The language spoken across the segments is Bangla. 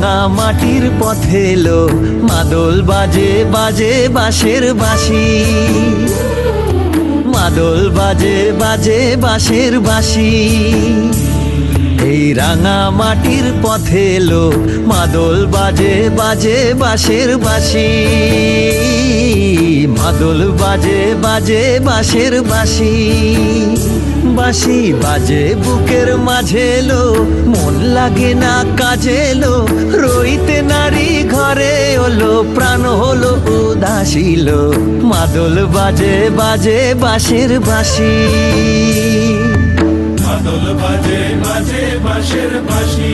রাঙা মাটির পথে এলো মাদল বাজে বাজে বাঁশের বাঁশি, মাদল বাজে বাজে বাঁশের বাঁশি। এই রাঙা মাটির পথে এলো মাদল বাজে বাজে বাঁশের বাঁশি, মাদল বাজে বাজে বাঁশের বাঁশি। বাঁশি বাজে বুকের মাঝে এলো, মন লাগে না কাজে এলো, রইতে নারী ঘরে হলো, প্রাণ হলো উদাসীল, মাদল বাজে বাজে বাঁশের বাঁশি, মাদল বাজে বাজে বাঁশের বাঁশি।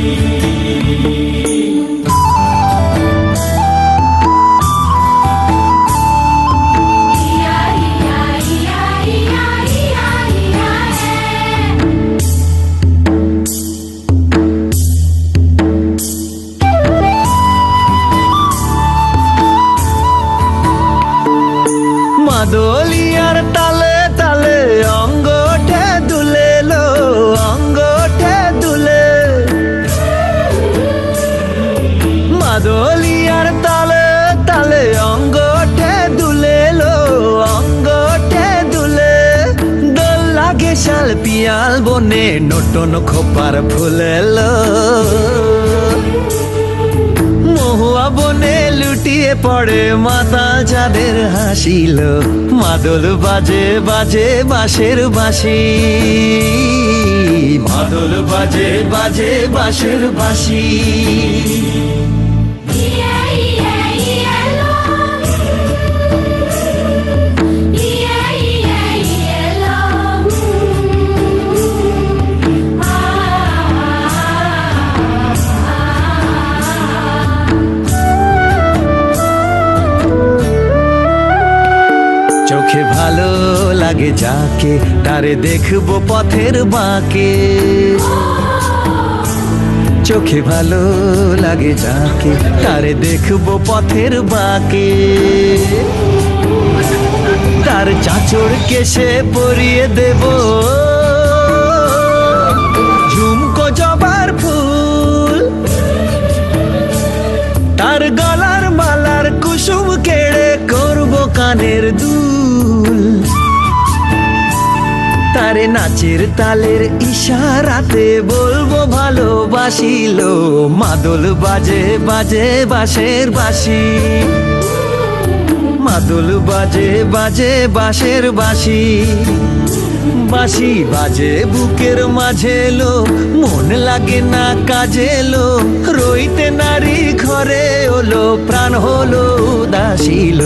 মাদলিয়ার তালে তালে অঙ্গটে দুলে লো, অঙ্গটে দুলে। মাদলিয়ার তালে তালে অঙ্গটে দুলে লো, অঙ্গটে দুলে। দোল লাগে শাল পিয়াল বনে নটন খোপার ফুলেলো, মহুয়া বনে লুটিয়ে পড়ে মাতাল চাঁদের হাসিল, মাদল বাজে বাজে বাঁশের বাঁশি, মাদল বাজে বাজে বাঁশের বাঁশি। চোখে ভালো লাগে যাকে তারে দেখবো পথের বাঁকে, চোখে ভালো লাগে যাকে তারে দেখবো পথের বাঁকে। তার চাঁচড় কেশে পরিয়ে দেব ঝুমকো জবার ফুল, তার গলার মালার কুসুম কেড়ে করবো কানের দুল। তারে নাচের তালের ইশারাতে বলবো ভালোবাসিল, মাদল বাজে বাজে বাঁশের বাঁশি, মাদল বাজে বাজে বাঁশের বাঁশি। বাঁশি বাজে বুকের মাঝে এলো, মন লাগে না কাজে এলো, রইতে নারী ঘরে হলো, প্রাণ হলো উদাসীল,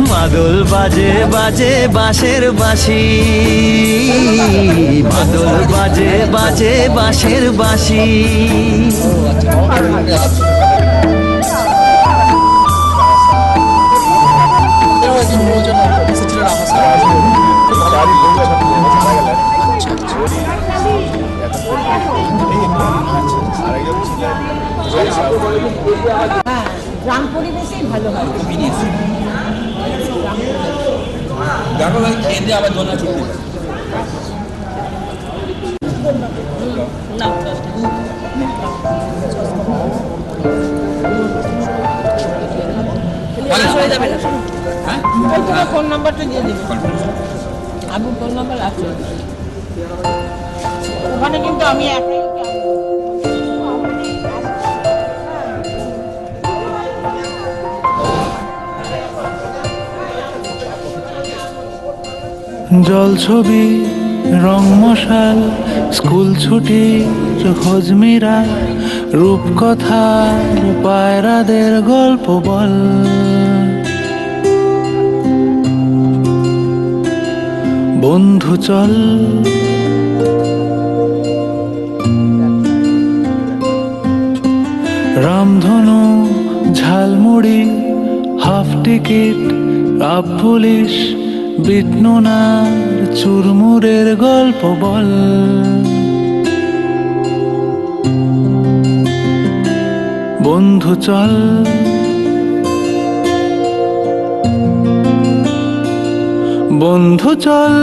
মাদল বাজে বাজে বাঁশের বাঁশি, মাদল বাজে বাজে বাঁশের বাঁশি। গ্রাম পরিবেশেই ভালো হয়। দেখো ভাই খেয়ে দিয়ে আবার দোলনা ছুটতে ফোন নাম্বারটা দিয়ে দিবি, আবু ফোন নাম্বার আছে ওখানে, কিন্তু আমি একাই জল ছবি রং মশাল স্কুল ছুটি হজমিরা রূপকথা পায়রাদের গল্প বল, বন্ধু চল রামধনু jhalmuri half ticket up police বিটনুনার চুরমুরের গল্প বল, বন্ধু চল বন্ধু চল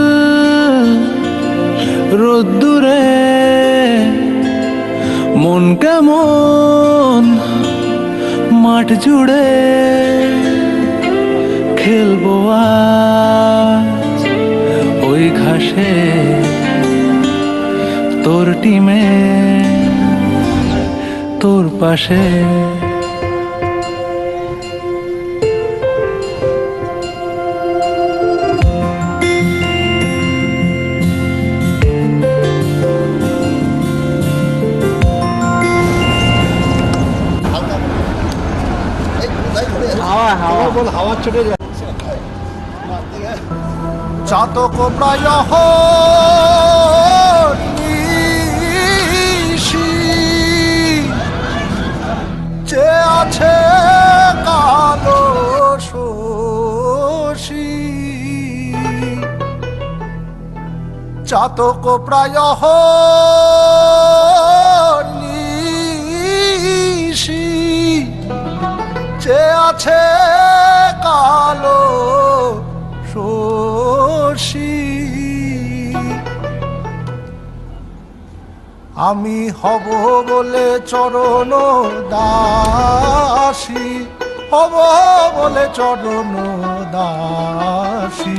রোদ্দুরে মন কেমন মাঠ জুড়ে খেলবো আজ ওই ঘাসে তোর টিমে তোর পাশে। চাতক প্রায় নিশি যে আছে কালো শশী, চাতক প্রায় নিশি যে আছে কালো শশী। আমি হব বলে চরণ দাসী, হব বলে চরণ দাসী।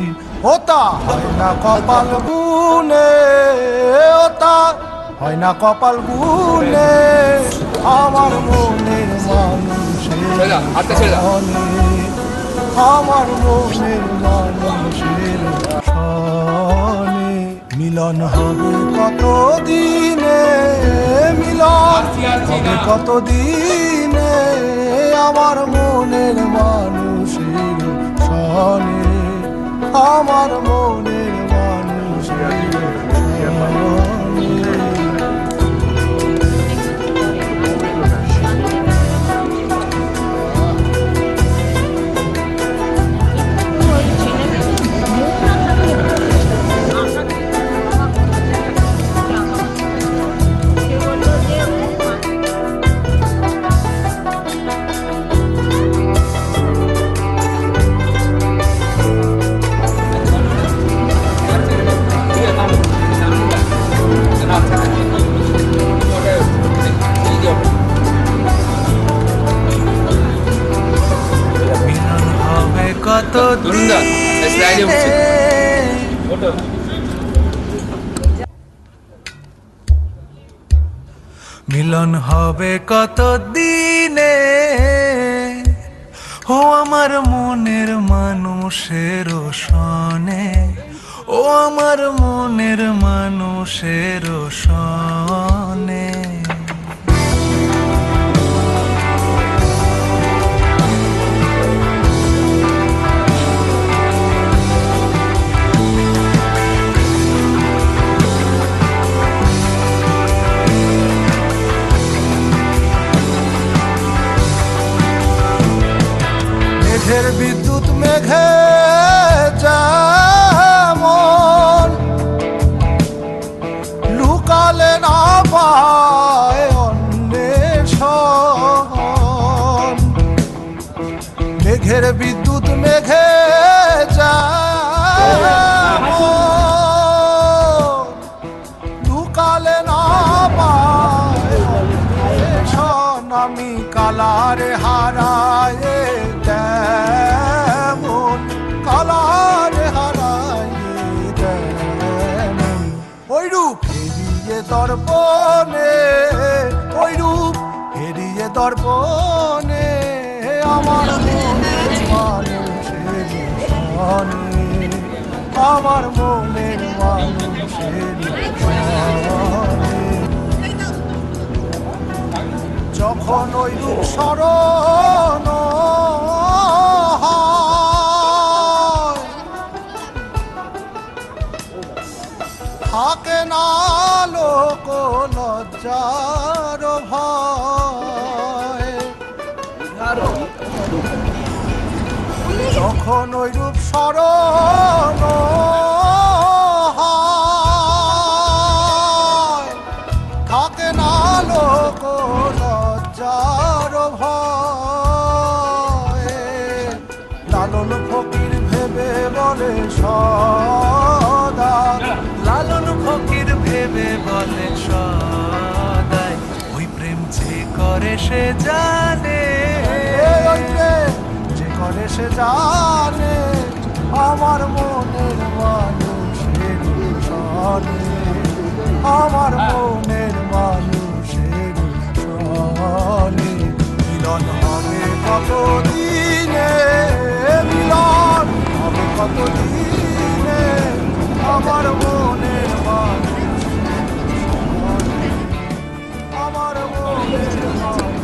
ওতা হয় না কপাল গুনে, ওতা হয় না কপাল গুনে আমার মনের মানুষের সনে, আমার মনের মানুষের সনে। মিলন হবে কত দিনে, মিলন হবে কত দিনে আমার মনের মানুষের সনে, আমার মনের মানুষের সনে। কত মিলন হবে কত দিনে, ও আমার মনের মানুষের সনে, ও আমার মনের মানুষের সনে। মেঘের বিদ্যুৎ মেঘে যেমন লুকালে না পায় অন্বেষণ, মেঘের বিদ্যুৎ মেঘে যেমন লুকালে না পায় অন্বেষণ। আমি কালারে হারায় তেমন, কালারে হারায় তেমন ওই রূপ হেরিয়ে দর্পণে, ওই রূপ হেরিয়ে দর্পণে আমার মনের মানুষের সনে, আমার মনের মানুষের সনে। যখন ওই রূপ স্মরণ থাকে না লোক লজ্জার ভয়, যখন ওই রূপ স্মরণ থাকে না লোক লজ্জার ভয়। লালন ফকির ভেবে বলে সদা, লালন ফকির ভেবে বলে সদাই ওই প্রেম যে করে সে জানে, সে জানে আমার মনের মানুষের সনে, আমার মনের মানুষের সনে। মিলন হবে কতদিনে, মিলন হবে কতদিনে, আমার মনের মানুষ, আমার মনের মানুষের।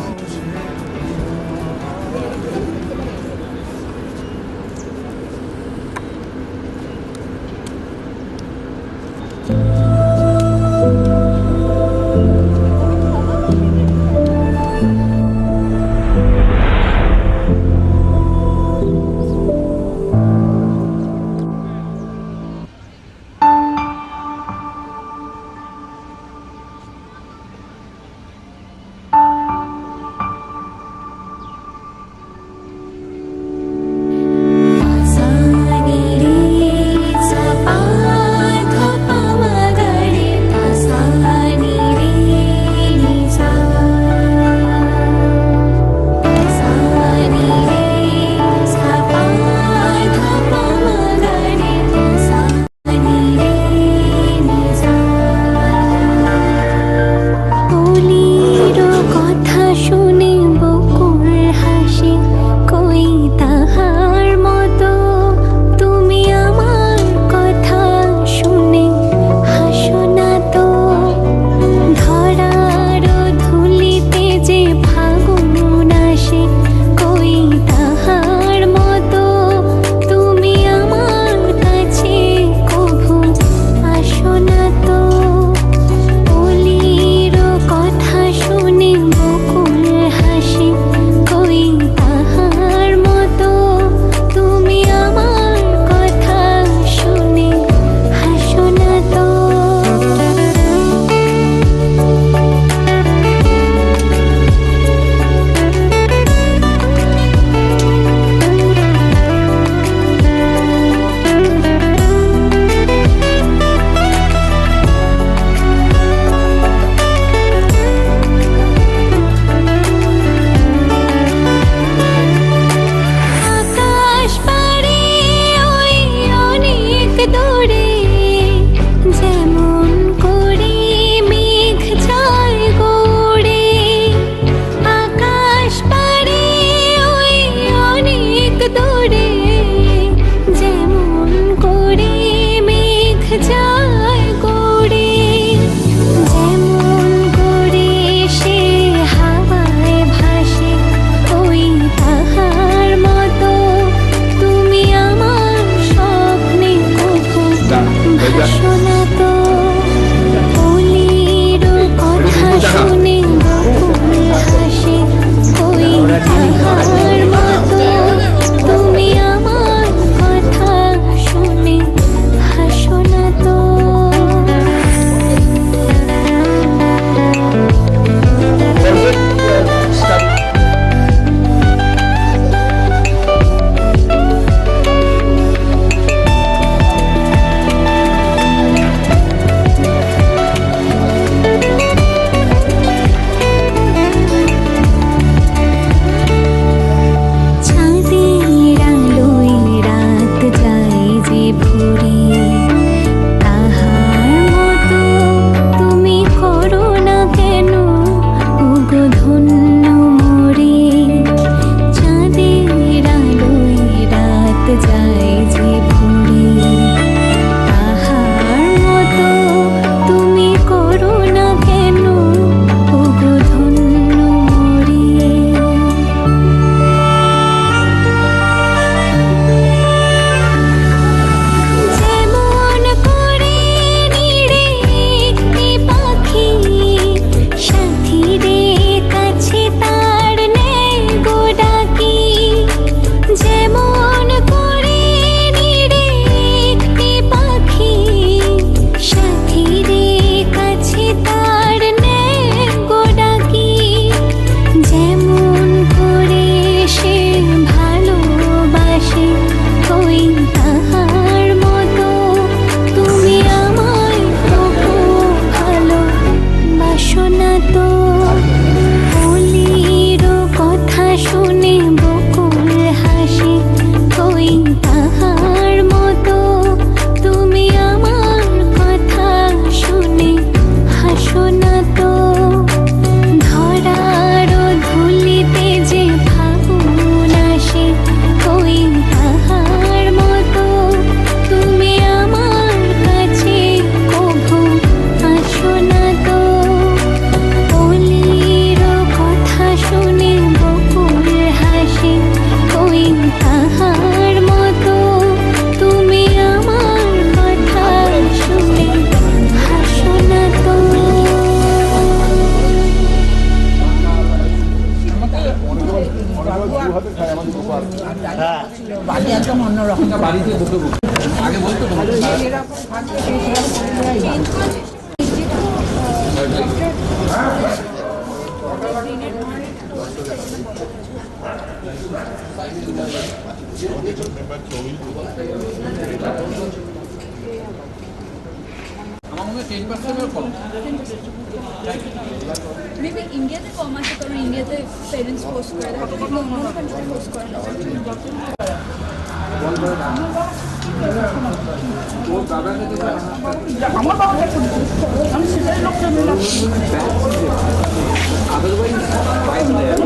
আমাকে 10% কম। মেবি ইন্ডিয়াতে কম আছে, কারণ ইন্ডিয়াতে পেরেন্টস পোস্ট করে দেয়, কিন্তু অন্য কান্ট্রিতে পোস্ট করে না। আমার বাবা আমি সেটাই লোকটা নিলাম।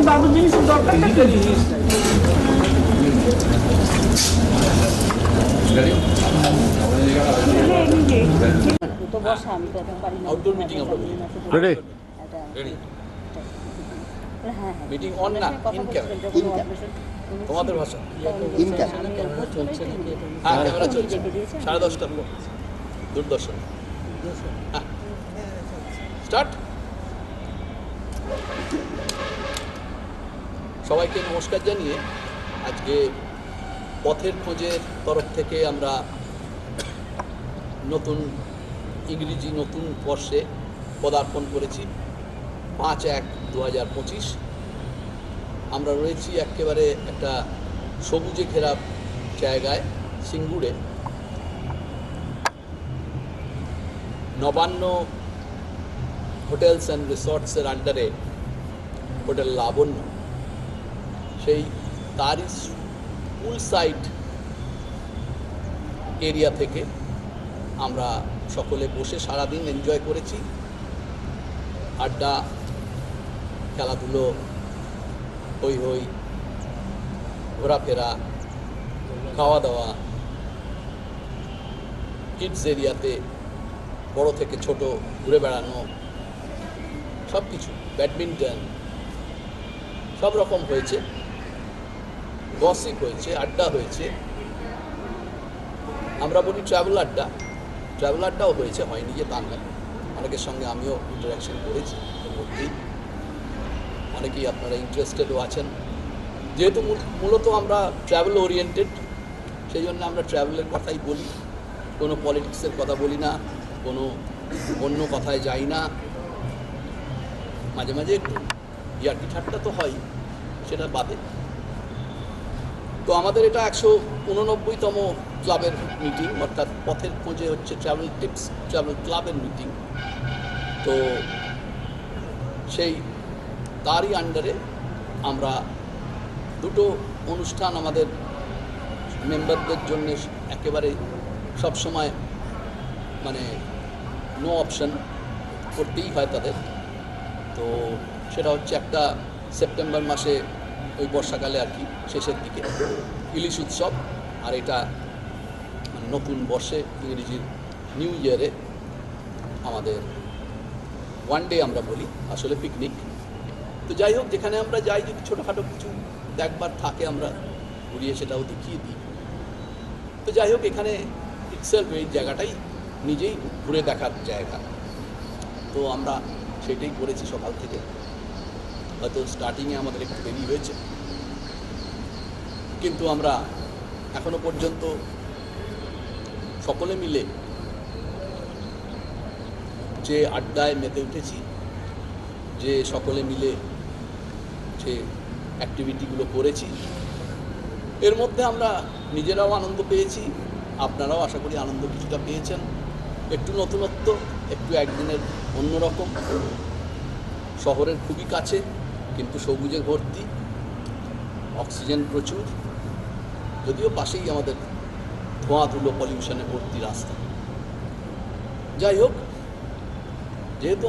বাবু জিনিসের দরকারটা কি? তো বসা আমি তো এখন পারি না। আউটডোর মিটিং আমরা বলি। রেডি রেডি হ্যাঁ হ্যাঁ মিটিং অন না ইন ক্যামেরা তোমাদের ভাষা হ্যাঁ ক্যামেরা চলছে 10:30টার পর দূরদর্শন হ্যাঁ স্টার্ট। সবাইকে নমস্কার জানিয়ে আজকে পথের খোঁজের তরফ থেকে আমরা নতুন ইংরেজি নতুন বর্ষে পদার্পণ করেছি 5/1/2025। আমরা রয়েছি একেবারে একটা সবুজে ঘেরা জায়গায় সিঙ্গুরে, নবান্ন হোটেলস অ্যান্ড রিসর্টসের আন্ডারে হোটেল লাবণ্য, সেই তারই পুল সাইড এরিয়া থেকে আমরা সকলে বসে সারাদিন এনজয় করেছি। আড্ডা, খেলাধুলো, হই হই, ঘোরাফেরা, খাওয়া দাওয়া, কিডস এরিয়াতে বড় থেকে ছোট ঘুরে বেড়ানো, সব কিছু, ব্যাডমিন্টন, সব রকম হয়েছে, গসিপ হয়েছে, আড্ডা হয়েছে। আমরা বলি ট্রাভেল আড্ডা, ট্রাভেল আড্ডাও হয়েছে, হয়নি যে তা নয়। অনেকের সঙ্গে আমিও ইন্টারাকশন করেছি, এর মধ্যেই অনেকেই আপনারা ইন্টারেস্টেডও আছেন। যেহেতু মূলত আমরা ট্রাভেল ওরিয়েন্টেড, সেই জন্য আমরা ট্রাভেলের কথাই বলি, কোনো পলিটিক্সের কথা বলি না, কোনো অন্য কথায় যাই না। মাঝে মাঝে একটু ইয়ার্কি ঠাট্টা তো হয়, সেটা বাদে। তো আমাদের এটা 189তম ক্লাবের মিটিং, অর্থাৎ পথের খোঁজে হচ্ছে ট্রাভেল টিপস ট্রাভেল ক্লাবের মিটিং। তো সেই তারই আন্ডারে আমরা দুটো অনুষ্ঠান আমাদের মেম্বারদের জন্য একেবারে সবসময় মানে নো অপশন করতেই হয় তাদের। তো সেটা হচ্ছে একটা সেপ্টেম্বর মাসে ওই বর্ষাকালে আর কি শেষের দিকে ইলিশ উৎসব, আর এটা নতুন বর্ষে ইংরেজির নিউ ইয়ারে আমাদের ওয়ান ডে আমরা বলি, আসলে পিকনিক। তো যাই হোক, যেখানে আমরা যাই যদি ছোটোখাটো কিছু একবার থাকে আমরা ঘুরিয়ে সেটাও দেখিয়ে দিই। তো যাই হোক, এখানে ইটসেলফ এই জায়গাটাই নিজেই ঘুরে দেখার জায়গা। তো আমরা সেটাই করেছি সকাল থেকে। হয়তো স্টার্টিংয়ে আমাদের একটু দেরি হয়েছে, কিন্তু আমরা এখনো পর্যন্ত সকলে মিলে যে আড্ডায় মেতে উঠেছি, যে সকলে মিলে যে অ্যাক্টিভিটিগুলো করেছি, এর মধ্যে আমরা নিজেরাও আনন্দ পেয়েছি, আপনারাও আশা করি আনন্দ কিছুটা পেয়েছেন। একটু নতুনত্ব, একটু একদিনের অন্যরকম, শহরের খুবই কাছে কিন্তু সবুজে ভর্তি, অক্সিজেন প্রচুর, যদিও পাশেই আমাদের ধোঁয়া ধুলো পলিউশনে ভর্তি রাস্তা। যাই হোক, যেহেতু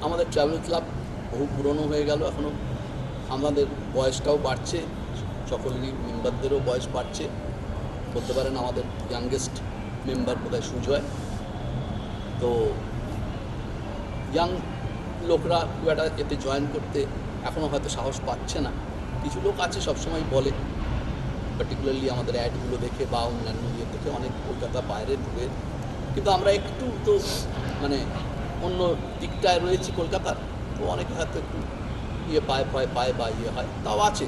আমাদের ট্রাভেল ক্লাব বহু পুরনো হয়ে গেল, এখনও আমাদের বয়সটাও বাড়ছে, সকলেরই মেম্বারদেরও বয়স বাড়ছে। বলতে পারেন আমাদের ইয়াংগেস্ট মেম্বার বোধহয় সুজয়। তো ইয়াং লোকরা খুব একটা এতে জয়েন করতে এখনও হয়তো সাহস পাচ্ছে না। কিছু লোক আছে সবসময় বলে, পার্টিকুলারলি আমাদের অ্যাডগুলো দেখে বা অন্যান্য ইয়ে দেখে, অনেক কলকাতা বাইরে দূরে, কিন্তু আমরা একটু তো মানে অন্য দিকটায় রয়েছি কলকাতার, তো অনেকে হয়তো একটু ইয়ে পায়, ভয় পায় বা ইয়ে হয়, তাও আছে।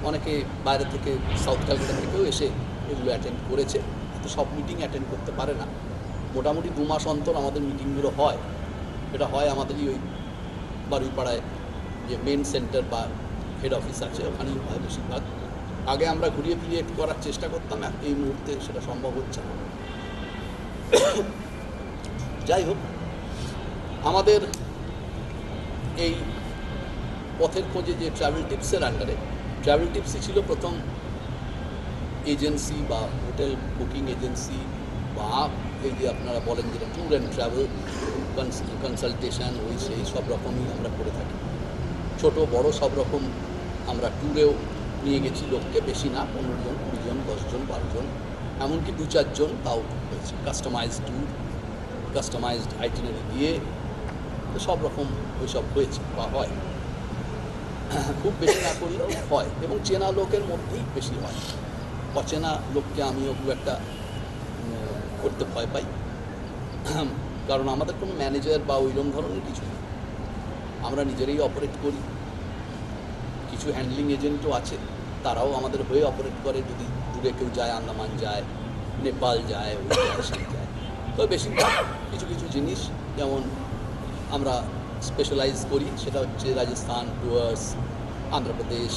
অনেকে বাইরে থেকে, সাউথ ক্যালকাটা থেকেও এসে এগুলো অ্যাটেন্ড করেছে, কিন্তু সব মিটিং অ্যাটেন্ড করতে পারে না। মোটামুটি 2 মাস অন্তর আমাদের মিটিংগুলো হয়। এটা হয় আমাদেরই ওই বারুইপাড়ায় যে মেন সেন্টার বা হেড অফিস আছে, ওখানেই হয় বেশিরভাগ। আগে আমরা ঘুরিয়ে ফিরিয়ে করার চেষ্টা করতাম, এই মুহূর্তে সেটা সম্ভব হচ্ছে না। যাই হোক, আমাদের এই পথের খোঁজে যে ট্রাভেল টিপসের আন্ডারে, ট্রাভেল টিপসই ছিল প্রথম এজেন্সি বা হোটেল বুকিং এজেন্সি, বা এই যে আপনারা বলেন যেটা ট্যুর অ্যান্ড ট্রাভেল কনসালটেশন, ওই সেই সব রকমই আমরা করে থাকি। ছোট বড় সব রকম আমরা ট্যুরেও নিয়ে গেছি লোককে, বেশি না, 15 জন 20 জন 10 জন 12 জন, এমনকি 2-4 জন তাও হয়েছে। কাস্টমাইজড ট্যুর, কাস্টমাইজড আইটিনারি দিয়ে সব রকম ওইসব হয়েছে বা হয়। খুব বেশি না করলেও হয়, এবং চেনা লোকের মধ্যেই বেশি হয়। অচেনা লোককে আমিও খুব একটা করতে ভয় পাই, কারণ আমাদের কোনো ম্যানেজার বা ওইরকম ধরনের কিছু নেই। আমরা নিজেরাই অপারেট করি, কিছু হ্যান্ডলিং এজেন্টও আছে, তারাও আমাদের হয়ে অপারেট করে। যদি দূরে কেউ যায়, আন্দামান যায়, নেপাল যায়, ওই যায়, সেই যায়। তো বেশিরভাগ কিছু কিছু জিনিস যেমন আমরা স্পেশালাইজ করি, সেটা হচ্ছে রাজস্থান টুয়ার্স, আন্ধ্রপ্রদেশ,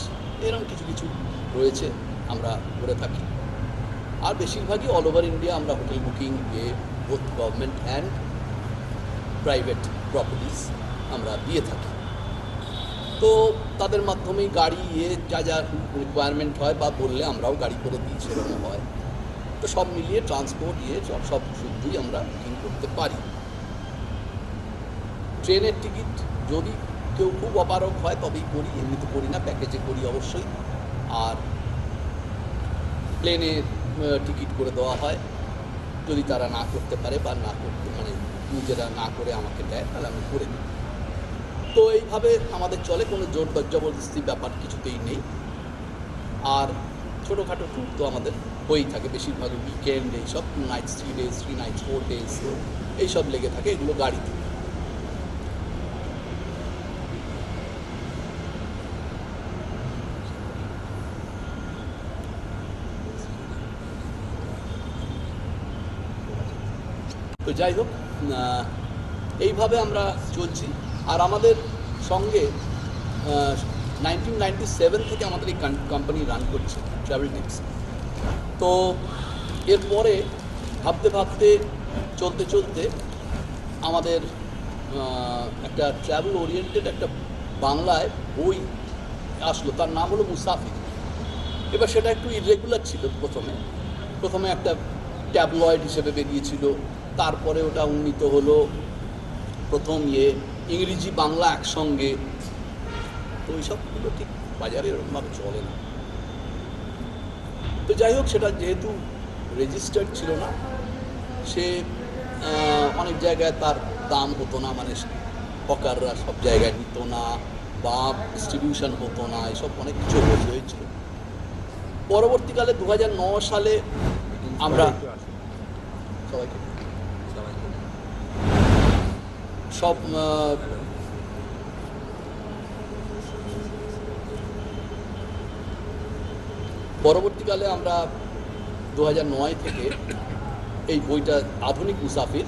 এরকম কিছু কিছু রয়েছে আমরা করে থাকি। আর বেশিরভাগই অল ওভার ইন্ডিয়া আমরা hotel booking both government and private properties আমরা দিয়ে থাকি। তো তাদের মাধ্যমেই গাড়ি যা যা রিকোয়ারমেন্ট হয় বা বললে আমরাও গাড়ি করে দিই, সেরকম হয়। তো সব মিলিয়ে ট্রান্সপোর্ট সব শুদ্ধই আমরা বুকিং করতে পারি। ট্রেনের টিকিট যদি কেউ খুব অপারগ হয় তবেই করি, এমনিতে করি না, প্যাকেজে করি অবশ্যই। আর প্লেনে টিকিট করে দেওয়া হয়, যদি তারা না করতে পারে বা না করতে নিজেরা না করে আমাকে দেয়, তাহলে আমি করে দিই। তো এইভাবে আমাদের চলে, কোনো জোর জবরদস্তি ব্যাপার কিছুতেই নেই। আর ছোটোখাটো ট্যুর তো আমাদের হয়েই থাকে, বেশিরভাগ উইকেন্ড এইসব 2 nights 3 days 3 nights 4 days এইসব লেগে থাকে, এগুলো গাড়িতে। তো যাই হোক, এইভাবে আমরা চলছি। আর আমাদের সঙ্গে 1997 থেকে আমাদের এই কোম্পানি রান করছে ট্রাভেল টিপস। তো এরপরে ভাবতে ভাবতে চলতে চলতে আমাদের একটা ট্রাভেল ওরিয়েন্টেড একটা বাংলায় বই আসলো, তার নাম হলো মুসাফির। এবার সেটা একটু ইরেগুলার ছিল। প্রথমে একটা ট্যাবলয়েড হিসেবে বেরিয়েছিল, তারপরে ওটা উন্নীত হলো প্রথম ইংরেজি বাংলা একসঙ্গে। তো ওইসবগুলো ঠিক বাজারে এরকমভাবে চলে না। তো যাই হোক, সেটা যেহেতু রেজিস্টার্ড ছিল না, সে অনেক জায়গায় তার দাম হতো না, হকাররা সব জায়গায় নিত না, বা ডিস্ট্রিবিউশন হতো না, এসব অনেক কিছু হয়েছিল। পরবর্তীকালে 2009 সালে আমরা পরবর্তীকালে আমরা 2009 থেকে এই বইটা আধুনিক মুসাফির,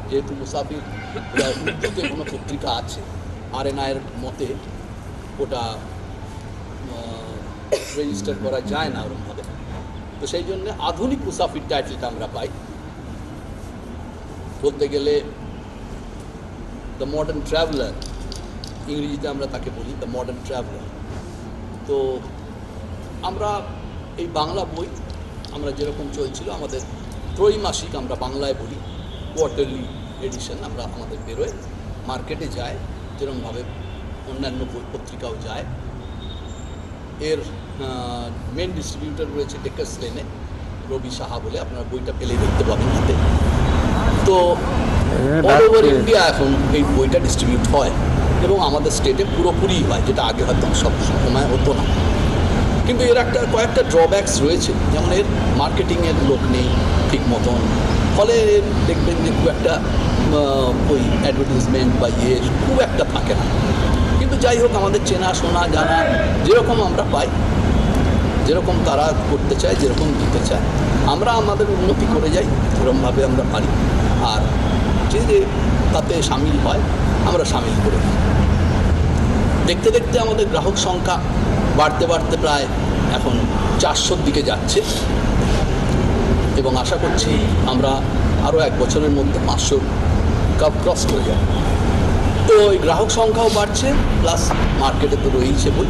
যেহেতু মুসাফির উর্দুতে কোনো পত্রিকা আছে, RNI-এর মতে ওটা রেজিস্টার করা যায় না ওরকমভাবে, তো সেই জন্য আধুনিক মুসাফির টাইটেলটা আমরা পাই। বলতে গেলে দ্য মডার্ন ট্রাভেলার, ইংরেজিতে আমরা তাকে বলি দ্য মডার্ন ট্রাভেলার। তো আমরা এই বাংলা বই আমরা যেরকম চলছিল, আমাদের ত্রৈমাসিক আমরা বাংলায় বলি, কোয়ার্টারলি এডিশন আমাদের বেরোয়, মার্কেটে যায়, যেরকমভাবে অন্যান্য বই পত্রিকাও যায়। এর মেন ডিস্ট্রিবিউটর রয়েছে ডেকার্স লেনে, রবি সাহা বলে, আপনারা বইটা পেলেই দেখতে পাবেন হাতে। তো অল ওভার ইন্ডিয়া এখন এই বইটা ডিস্ট্রিবিউট হয়, এবং আমাদের স্টেটে পুরোপুরি হয়, যেটা আগে হয়তো সব সময় হতো না। কিন্তু এর কয়েকটা ড্রব্যাকস রয়েছে, যেমন এর মার্কেটিংয়ের লোক নেই ঠিক মতন, ফলে দেখবেন যে খুব একটা ওই অ্যাডভার্টাইজমেন্ট বা খুব একটা থাকে না। কিন্তু যাই হোক, আমাদের চেনা শোনা জানা যেরকম আমরা পাই, যেরকম তারা করতে চায়, যেরকম দিতে চায়, আমরা আমাদের উন্নতি করে যাই, যেরকমভাবে আমরা পারি। আর যে তাতে সামিল হয়, আমরা সামিল করে দিই। দেখতে দেখতে আমাদের গ্রাহক সংখ্যা বাড়তে বাড়তে প্রায় এখন 400-র দিকে যাচ্ছে, এবং আশা করছি আমরা আরও 1 বছরের মধ্যে 500 ক্রস করে যায়। তো এই গ্রাহক সংখ্যাও বাড়ছে, প্লাস মার্কেটে তো রয়েছে বই,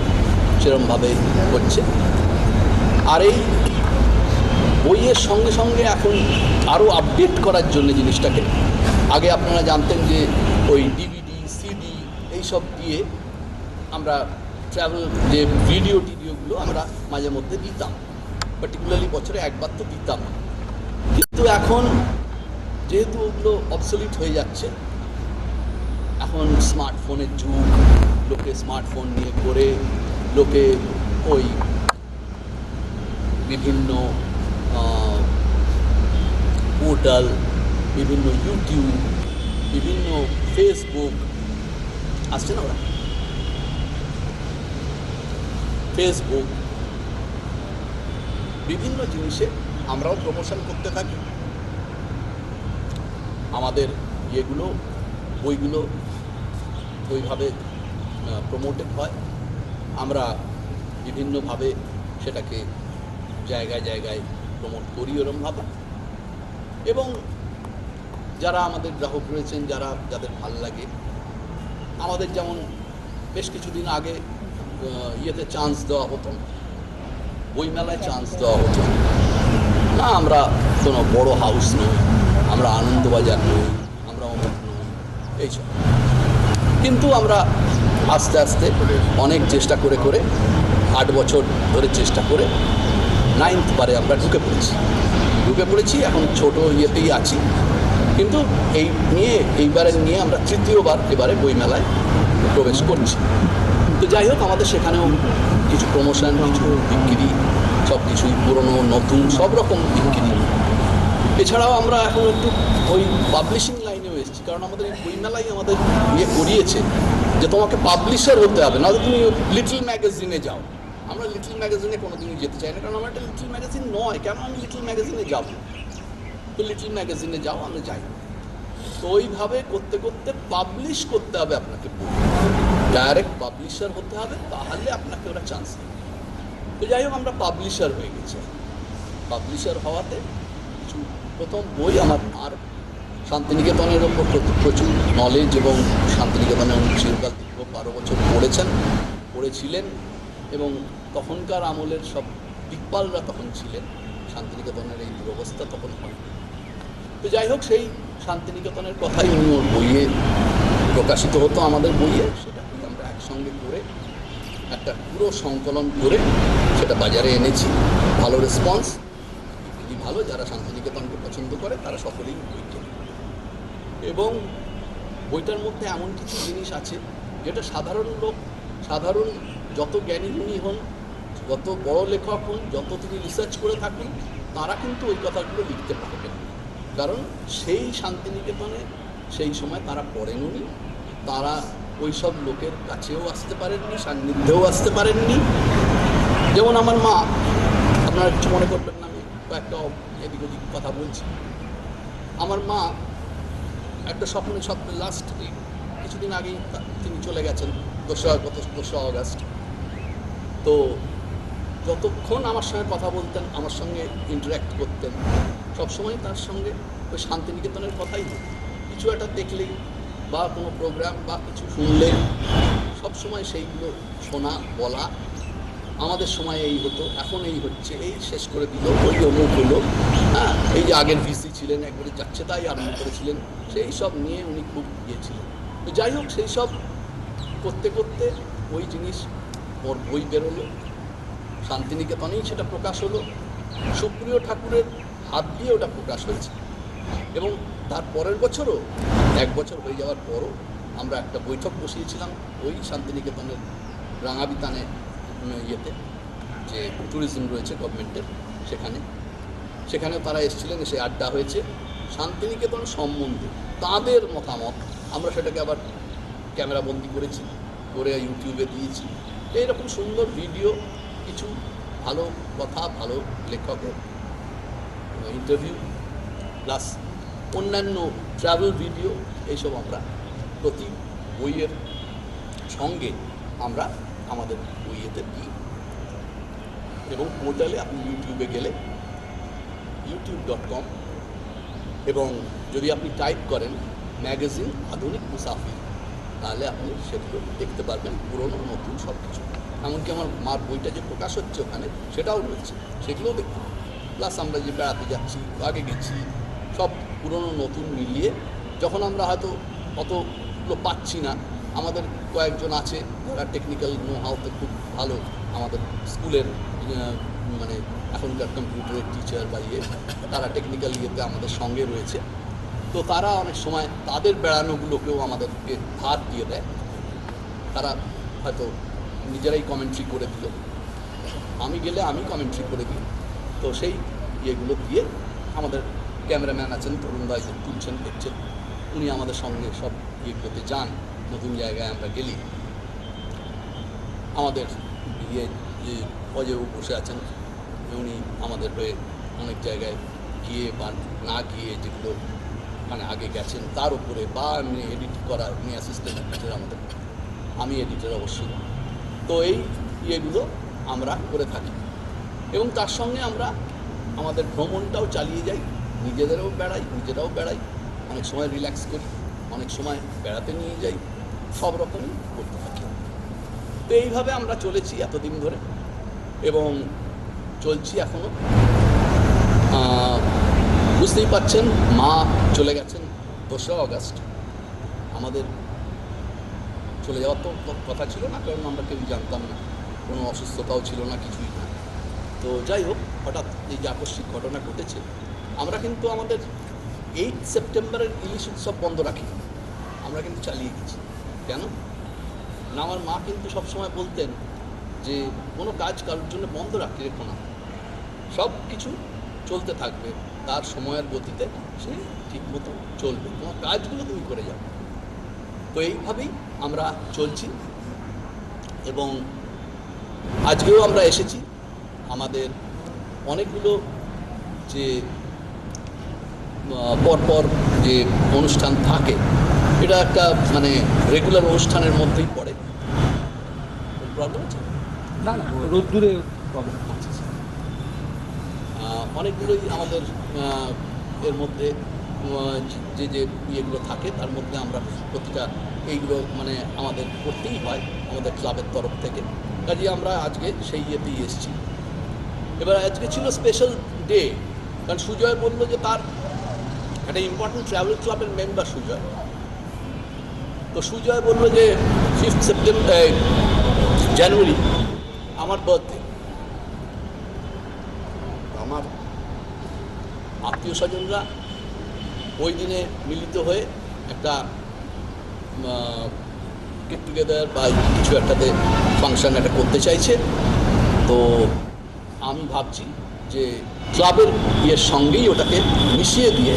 সেরকমভাবে হচ্ছে। আর এই বইয়ের সঙ্গে সঙ্গে এখন আরও আপডেট করার জন্য জিনিসটাকে, আগে আপনারা জানতেন যে ওই ডিভিডি সিডি এইসব দিয়ে আমরা ট্রাভেল যে ভিডিওগুলো আমরা মাঝে মধ্যে দিতাম, পার্টিকুলারলি বছরে একবার তো দিতাম। কিন্তু এখন যেহেতু ওগুলো অবসলিট হয়ে যাচ্ছে, এখন স্মার্টফোনের যুগ, লোকে স্মার্টফোন নিয়ে করে লোকে ওই বিভিন্ন পোর্টাল, বিভিন্ন ইউটিউব, বিভিন্ন ফেসবুক আসছে না, ওরা ফেসবুক বিভিন্ন জিনিসে আমরাও প্রমোশন করতে থাকি। আমাদের ইয়েগুলো বইগুলো ওইভাবে প্রমোটেড হয়, আমরা বিভিন্নভাবে সেটাকে জায়গায় জায়গায় প্রমোট করি ওরমভাবে। এবং যারা আমাদের গ্রাহক রয়েছেন, যাদের ভাল লাগে, আমাদের যেমন বেশ কিছুদিন আগে ইয়েতে চান্স দেওয়া হতো, বইমেলায় চান্স দেওয়া হতো না। আমরা কোনো বড় হাউস নই, আমরা আনন্দবাজার নই, আমরা অমুক নই, এইসব। কিন্তু আমরা আস্তে আস্তে অনেক চেষ্টা করে 8 বছর ধরে চেষ্টা করে 9th বারে আমরা ঢুকে পড়েছি। এখন ছোট ইয়েতেই আছি, কিন্তু এইবারের নিয়ে আমরা 3য়-বার এবারে বইমেলায় প্রবেশ করছি। তো যাই হোক, আমাদের সেখানেও কিছু প্রমোশন, কিছু বিক্রি, সব কিছুই পুরনো নতুন সব রকম বিক্রি। এছাড়াও আমরা এখন একটু ওই পাবলিশিং লাইনেও এসেছি, কারণ আমাদের এই বইমেলাই আমাদের করিয়েছে যে তোমাকে পাবলিশার হতে হবে, নাহলে তুমি লিটল ম্যাগাজিনে যাও। আমরা লিটল ম্যাগাজিনে কোনো দিনই যেতে চাই না, কারণ আমার একটা লিটল ম্যাগাজিন নয়। কেন আমি লিটল ম্যাগাজিনে যাব? তো লিটল ম্যাগাজিনে যাও, আমরা যাই। তো ওইভাবে করতে করতে পাবলিশ করতে হবে আপনাকে, ডাইরেক্ট পাবলিশার হতে হবে, তাহলে আপনাকে ওরা চান্স দেবে। তো যাই হোক, আমরা পাবলিশার হয়ে গেছি। পাবলিশার হওয়াতে কিছু প্রথম বই আমার মার শান্তিনিকেতনের ওপর প্রচুর নলেজ, এবং শান্তিনিকেতনে উনি চিরকাল 12 বছর পড়েছিলেন, এবং তখনকার আমলের সব দিকপালরা তখন ছিলেন। শান্তিনিকেতনের এই দুরবস্থা তখন হয়। তো যাই হোক, সেই শান্তিনিকেতনের কথাই উনি ওর বইয়ে প্রকাশিত হতো, আমাদের বইয়ে। সেটাকে আমরা একসঙ্গে করে একটা পুরো সংকলন করে সেটা বাজারে এনেছি। ভালো রেসপন্স, খুবই ভালো। যারা শান্তিনিকেতনকে পছন্দ করে তারা সকলেই বই কেনে। এবং বইটার মধ্যে এমন কিছু জিনিস আছে যেটা সাধারণ যত জ্ঞানী গুণী হন, যত বড় লেখক হন, যত তিনি রিসার্চ করে থাকুন, তারা কিন্তু ওই কথাগুলো লিখতে পারবেন। কারণ সেই শান্তিনিকেতনে সেই সময় তারা পড়েন উনি, তারা ওই সব লোকের কাছেও আসতে পারেননি, সান্নিধ্যেও আসতে পারেননি। যেমন আমার মা, আপনারা কিছু মনে করবেন না, আমি কয়েকটা এদিক ওদিক কথা বলছি। আমার মা একটা স্বপ্নে লাস্ট কিছুদিন আগেই তিনি চলে গেছেন, 2 অগাস্ট। তো যতক্ষণ আমার সঙ্গে কথা বলতেন, আমার সঙ্গে ইন্টারাক্ট করতেন, সবসময় তার সঙ্গে ওই শান্তিনিকেতনের কথাই হতো। কিছু একটা দেখলেই বা কোনো প্রোগ্রাম বা কিছু শুনলে সবসময় সেইগুলো শোনা, বলা। আমাদের সময় এই হতো, এখন এই হচ্ছে, এই শেষ করে দিল, ওই অমুক হলো, হ্যাঁ, এই যে আগের ভিসি ছিলেন, একবারে যাচ্ছে তাই আরম্ভ করেছিলেন, সেই সব নিয়ে উনি খুব গিয়েছিলেন। তো যাই হোক, সেই সব করতে করতে ওই জিনিস ওর বই বেরোলো, শান্তিনিকেতনেই সেটা প্রকাশ হলো। সুপ্রিয় ঠাকুরের হাত দিয়ে ওটা প্রকাশ হয়েছে। এবং তার পরের বছরও, 1 বছর হয়ে যাওয়ার পরও, আমরা একটা বৈঠক বসিয়েছিলাম ওই শান্তিনিকেতনের রাঙাবিতানে ইয়েতে, যে ট্যুরিজম রয়েছে গভর্নমেন্টের, সেখানেও তারা এসেছিলেন, এসে আড্ডা হয়েছে শান্তিনিকেতন সম্বন্ধে তাদের মতামত। আমরা সেটাকে আবার ক্যামেরাবন্দি করেছি, করে ইউটিউবে দিয়েছি। এইরকম সুন্দর ভিডিও, কিছু ভালো কথা, ভালো লেখকের ইন্টারভিউ, প্লাস অন্যান্য ট্রাভেল ভিডিও, এইসব আমরা প্রতি বইয়ের সঙ্গে আমরা আমাদের বইয়েতে দিই। এবং পোর্টালে আপনি ইউটিউবে গেলে youtube.com এবং যদি আপনি টাইপ করেন ম্যাগাজিন আধুনিক মুসাফির, তাহলে আপনি সেগুলো দেখতে পারবেন, পুরনো নতুন সব কিছু। এমনকি আমার মার বইটা যে প্রকাশ হচ্ছে ওখানে সেটাও রয়েছে, সেগুলোও দেখতে পাবেন। প্লাস আমরা যে বেড়াতে যাচ্ছি, আগে গেছি, সব পুরনো নতুন মিলিয়ে, যখন আমরা হয়তো অতগুলো পাচ্ছি না, আমাদের কয়েকজন আছে যারা টেকনিক্যাল নো হাউতে খুব ভালো, আমাদের স্কুলের মানে এখনকার কম্পিউটারের টিচার বা তারা টেকনিক্যাল ইয়েতে আমাদের সঙ্গে রয়েছে। তো তারা অনেক সময় তাদের বেড়ানোগুলোকেও আমাদেরকে ধার দিয়ে দেয়। তারা হয়তো নিজেরাই কমেন্ট্রি করে দিল, আমি গেলে আমি কমেন্ট্রি করে দিই। তো সেই ইয়েগুলো দিয়ে আমাদের ক্যামেরাম্যান আছেন তরুণ ভাই, যে তুলছেন দেখছেন, উনি আমাদের সঙ্গে সব ইয়েগুলোতে যান। নতুন জায়গায় আমরা গেলি, আমাদের ইয়ে যে অজয় বসে আছেন, উনি আমাদের হয়ে অনেক জায়গায় গিয়ে বা না গিয়ে যেগুলো মানে আগে গেছেন তার উপরে, বা এমনি এডিট করা, উনি অ্যাসিস্ট্যান্ট এডিটর আমাদের, আমি এডিটর অবশ্যই। তো এই ইয়েগুলো আমরা করে থাকি এবং তার সঙ্গে আমরা আমাদের ভ্রমণটাও চালিয়ে যাই, নিজেরাও বেড়াই, অনেক সময় রিল্যাক্স করি, অনেক সময় বেড়াতে নিয়ে যাই, সব রকমই করতে থাকি। তো এইভাবে আমরা চলেছি এতদিন ধরে এবং চলছি এখনও। বুঝতেই পাচ্ছেন, মা চলে গেছেন 2 আগস্ট। আমাদের চলে যাওয়ার তো কথা ছিল না, কারণ আমরা কেউ জানতাম না, কোনো অসুস্থতাও ছিল না, কিছুই না। তো যাই হোক, হঠাৎ এই যে আকস্মিক ঘটনা ঘটেছে, আমরা কিন্তু আমাদের 8 সেপ্টেম্বরের ইলিশ উৎসব বন্ধ রাখি, আমরা কিন্তু চালিয়ে গেছি। কেন না, আমার মা কিন্তু সবসময় বলতেন যে কোনো কাজ কারোর জন্য বন্ধ রেখো না, সব কিছু চলতে থাকবে, তার সময়ের গতিতে সে ঠিকমতো চলবে, তোমার কাজগুলো তুমি করে যাও। তো এইভাবেই আমরা চলছি এবং আজকেও আমরা এসেছি। আমাদের অনেকগুলো যে পরপর যে অনুষ্ঠান থাকে, এটা একটা মানে রেগুলার অনুষ্ঠানের মধ্যেই পড়ে। প্রবলেম আছে না না, রোদ্দুরে অনেকগুলোই আমাদের এর মধ্যে যে যে ইয়েগুলো থাকে তার মধ্যে আমরা প্রতিটা এইগুলো মানে আমাদের করতেই হয় আমাদের ক্লাবের তরফ থেকে। কাজে আমরা আজকে সেই ইয়েতেই এসেছি। এবার আজকে ছিল স্পেশাল ডে, কারণ সুজয় বললো যে তার একটা ইম্পর্টেন্ট ট্রাভেল ক্লাবের মেম্বার সুজয়। তো সুজয় বললো যে 5 জানুয়ারি আমার বার্থডে, আমার আত্মীয় স্বজনরা ওই দিনে মিলিত হয়ে একটা গেট টুগেদার বা কিছু একটাতে ফাংশন একটা করতে চাইছে। তো আমি ভাবছি যে ক্লাবের ইয়ের সঙ্গেই ওটাকে মিশিয়ে দিয়ে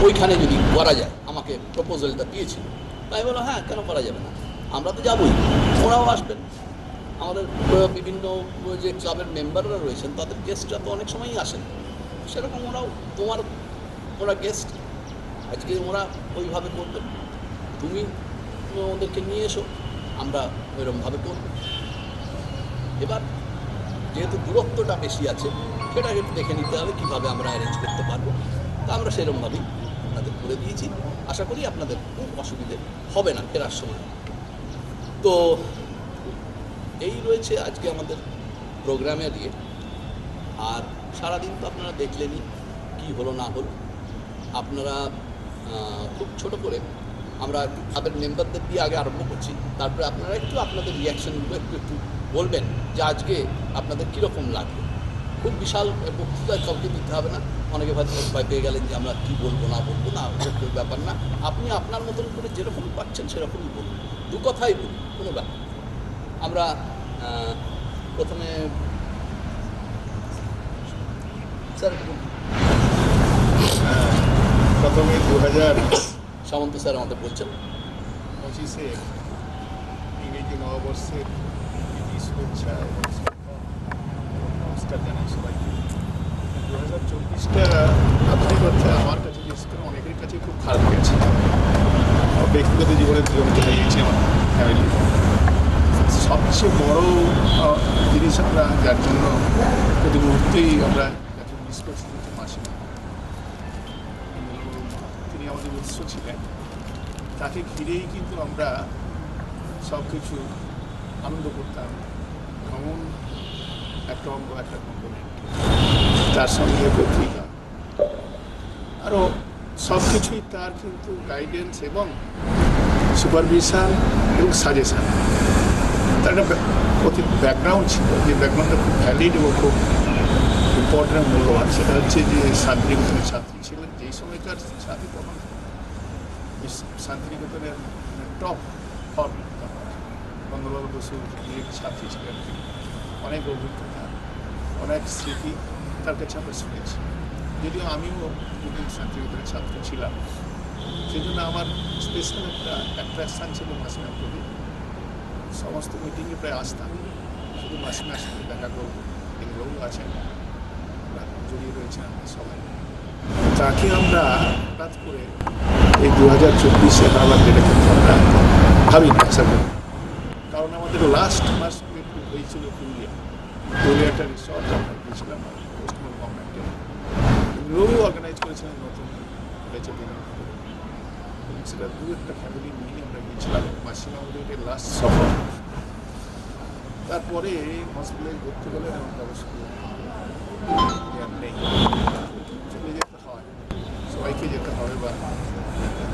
ওইখানে যদি করা যায়, আমাকে প্রপোজালটা দিয়েছিল। তাই বলো হ্যাঁ, কেন করা যাবে না, আমরা তো যাবোই, ওরাও আসবেন। আমাদের বিভিন্ন যে ক্লাবের মেম্বাররা রয়েছেন তাদের গেস্টরা তো অনেক সময়ই আসেন, সেরকম ওরা গেস্ট, আজকে ওরা ওইভাবে করবেন, তুমি ওদেরকে নিয়ে এসো, আমরা ওইরকমভাবে করব। এবার যেহেতু দূরত্বটা বেশি আছে, সেটাকে একটু দেখে নিতে হবে কীভাবে আমরা অ্যারেঞ্জ করতে পারবো। তা আমরা সেরকমভাবেই আপনাদের করে দিয়েছি, আশা করি আপনাদের খুব অসুবিধে হবে না ফেরার সময়। তো এই রয়েছে আজকে আমাদের প্রোগ্রামের ইয়ে। আর সারাদিন তো আপনারা দেখলেনই কী হলো না হলো। আপনারা খুব ছোট করে আমরা তাদের মেম্বারদের দিয়ে আগে আরম্ভ করছি, তারপরে আপনারা একটু আপনাদের রিয়াকশানগুলো একটু বলবেন যে আজকে আপনাদের কীরকম লাগবে। খুব বিশাল বক্তৃতা কাউকে দিতে হবে না, অনেকে হয়তো ভয় পেয়ে গেলেন যে আমরা কী বলবো না ওরকম ব্যাপার না। আপনি আপনার মতন করে যেরকম পাচ্ছেন সেরকমই বলুন, 2 কথাই বলুন, কোনো ব্যাপার। আমরা প্রথমে স্যার প্রথমে 2000 সামন্ত স্যার আমাদের বলছেন 25-এ ইংরেজি নববর্ষের শুভেচ্ছা এবং নমস্কার জানাই সবাইকে। 2024টা আপনি কথা আমার কাছে বিশেষ করে অনেকের কাছে খুব খারাপ গেছে। আমার ব্যক্তিগত জীবনে 2জন চলে গেছে, আমার ফ্যামিলি। সবচেয়ে বড় জিনিস আমরা যার জন্য প্রতি মুহূর্তেই আমরা যাকে মিস করছি মাসিমা, সদস্য ছিলেন, তাকে ঘিরেই কিন্তু আমরা সব কিছু আনন্দ করতাম। ভ্রমণ একটা অঙ্গ, একটা কম্পোনেন্ট, তার সঙ্গে পত্রিকা, আরও সব কিছুই তার কিন্তু গাইডেন্স এবং সুপারভিশন এবং সাজেশন, তার একটা প্রতি ব্যাকগ্রাউন্ড ছিল, যে ব্যাকগ্রাউন্ডটা খুব ভ্যালিড এবং খুব ইম্পর্টেন্ট মূল্যবান। সেটা হচ্ছে যে শান্তিনিকেতনের ছাত্রী ছিলেন যেই সময়কার ছাত্রী, তখন শান্তিনিকেতনের টপ ফর্ম বঙ্গবন্ধু বসুর ছাত্রী ছিলেন। অনেক অভিজ্ঞতা, অনেক স্মৃতি তার কাছে আমরা শুনেছি। যদিও আমিও দুদিন শান্তিনিকেতনের ছাত্র ছিলাম, সেই জন্য আমার স্পেশাল একটা অ্যাট্রাকশান ছিল মাসিমার প্রতি। সমস্ত মিটিংয়ে প্রায় আসতাম, শুধু মাসিমার সাথে দেখা করবো। এগুলোও আছেন, জড়িয়ে রয়েছেন আমরা সবাই। তাকে আমরা হঠাৎ করে এই 2024-এ আবার যেটা কিন্তু আমরা ভাবি না আশা করি, কারণ আমাদের লাস্ট মাস হয়েছিল পুরুলিয়া একটা রিসর্ট আমরা গিয়েছিলাম পশ্চিমবঙ্গ গভর্নমেন্টে। রবি অর্গানাইজ করেছিলেন নতুন হয়েছে দিন, সেটা দু একটা ফ্যামিলি নিয়ে আমরা গিয়েছিলাম। মাসিমা আমাদের লাস্ট সফর। তারপরে হসপিটালে ভর্তি হলেন এবং ব্যবস্থা নেই, চলে যেতে হয়, সবাইকে যেতে হবে বা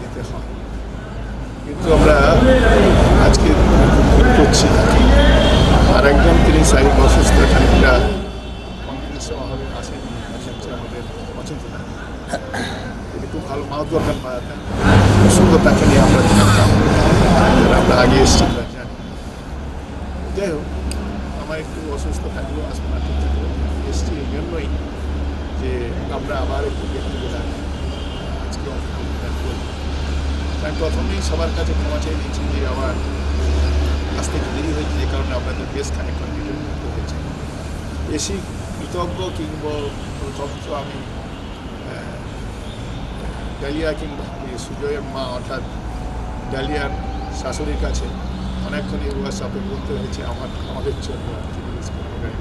যেতে হয়। কিন্তু আমরা আজকে করছি আর একজন তিনি শারীরিক অসুস্থ, খানিকটা কনফিডেন্সের অভাবে আসেন, হচ্ছে আমাদের অচেতনা। তিনি খুব ভালো মাউথওয়ার্কার পাওয়াতেন, সুন্দর তাকে নিয়ে আমরা জানতাম, আমরা আগে এসেছি আমরা জানি। যাই হোক, আমার একটু অসুস্থ থাকলেও আসবো না, ঠিক থাকলেও এসেছি এই জন্যই যে আমরা আবার একটু ব্যক্তিগত আজকে আমি প্রথমেই সবার কাছে ক্ষমা চেয়ে নিচ্ছি যে আমার আসতে একটু দেরি হয়েছে, যে কারণে আপনাদের বেশ খানিকক্ষণ ডিটেল করতে হয়েছে। বেশি কৃতজ্ঞ কিংবা কৃতজ্ঞ আমি ডালিয়া কিংবা সুজয়ের মা অর্থাৎ ডালিয়ার শাশুড়ির কাছে অনেকক্ষণ এই হোয়াটসঅ্যাপে বলতে হয়েছে আমাদের জন্য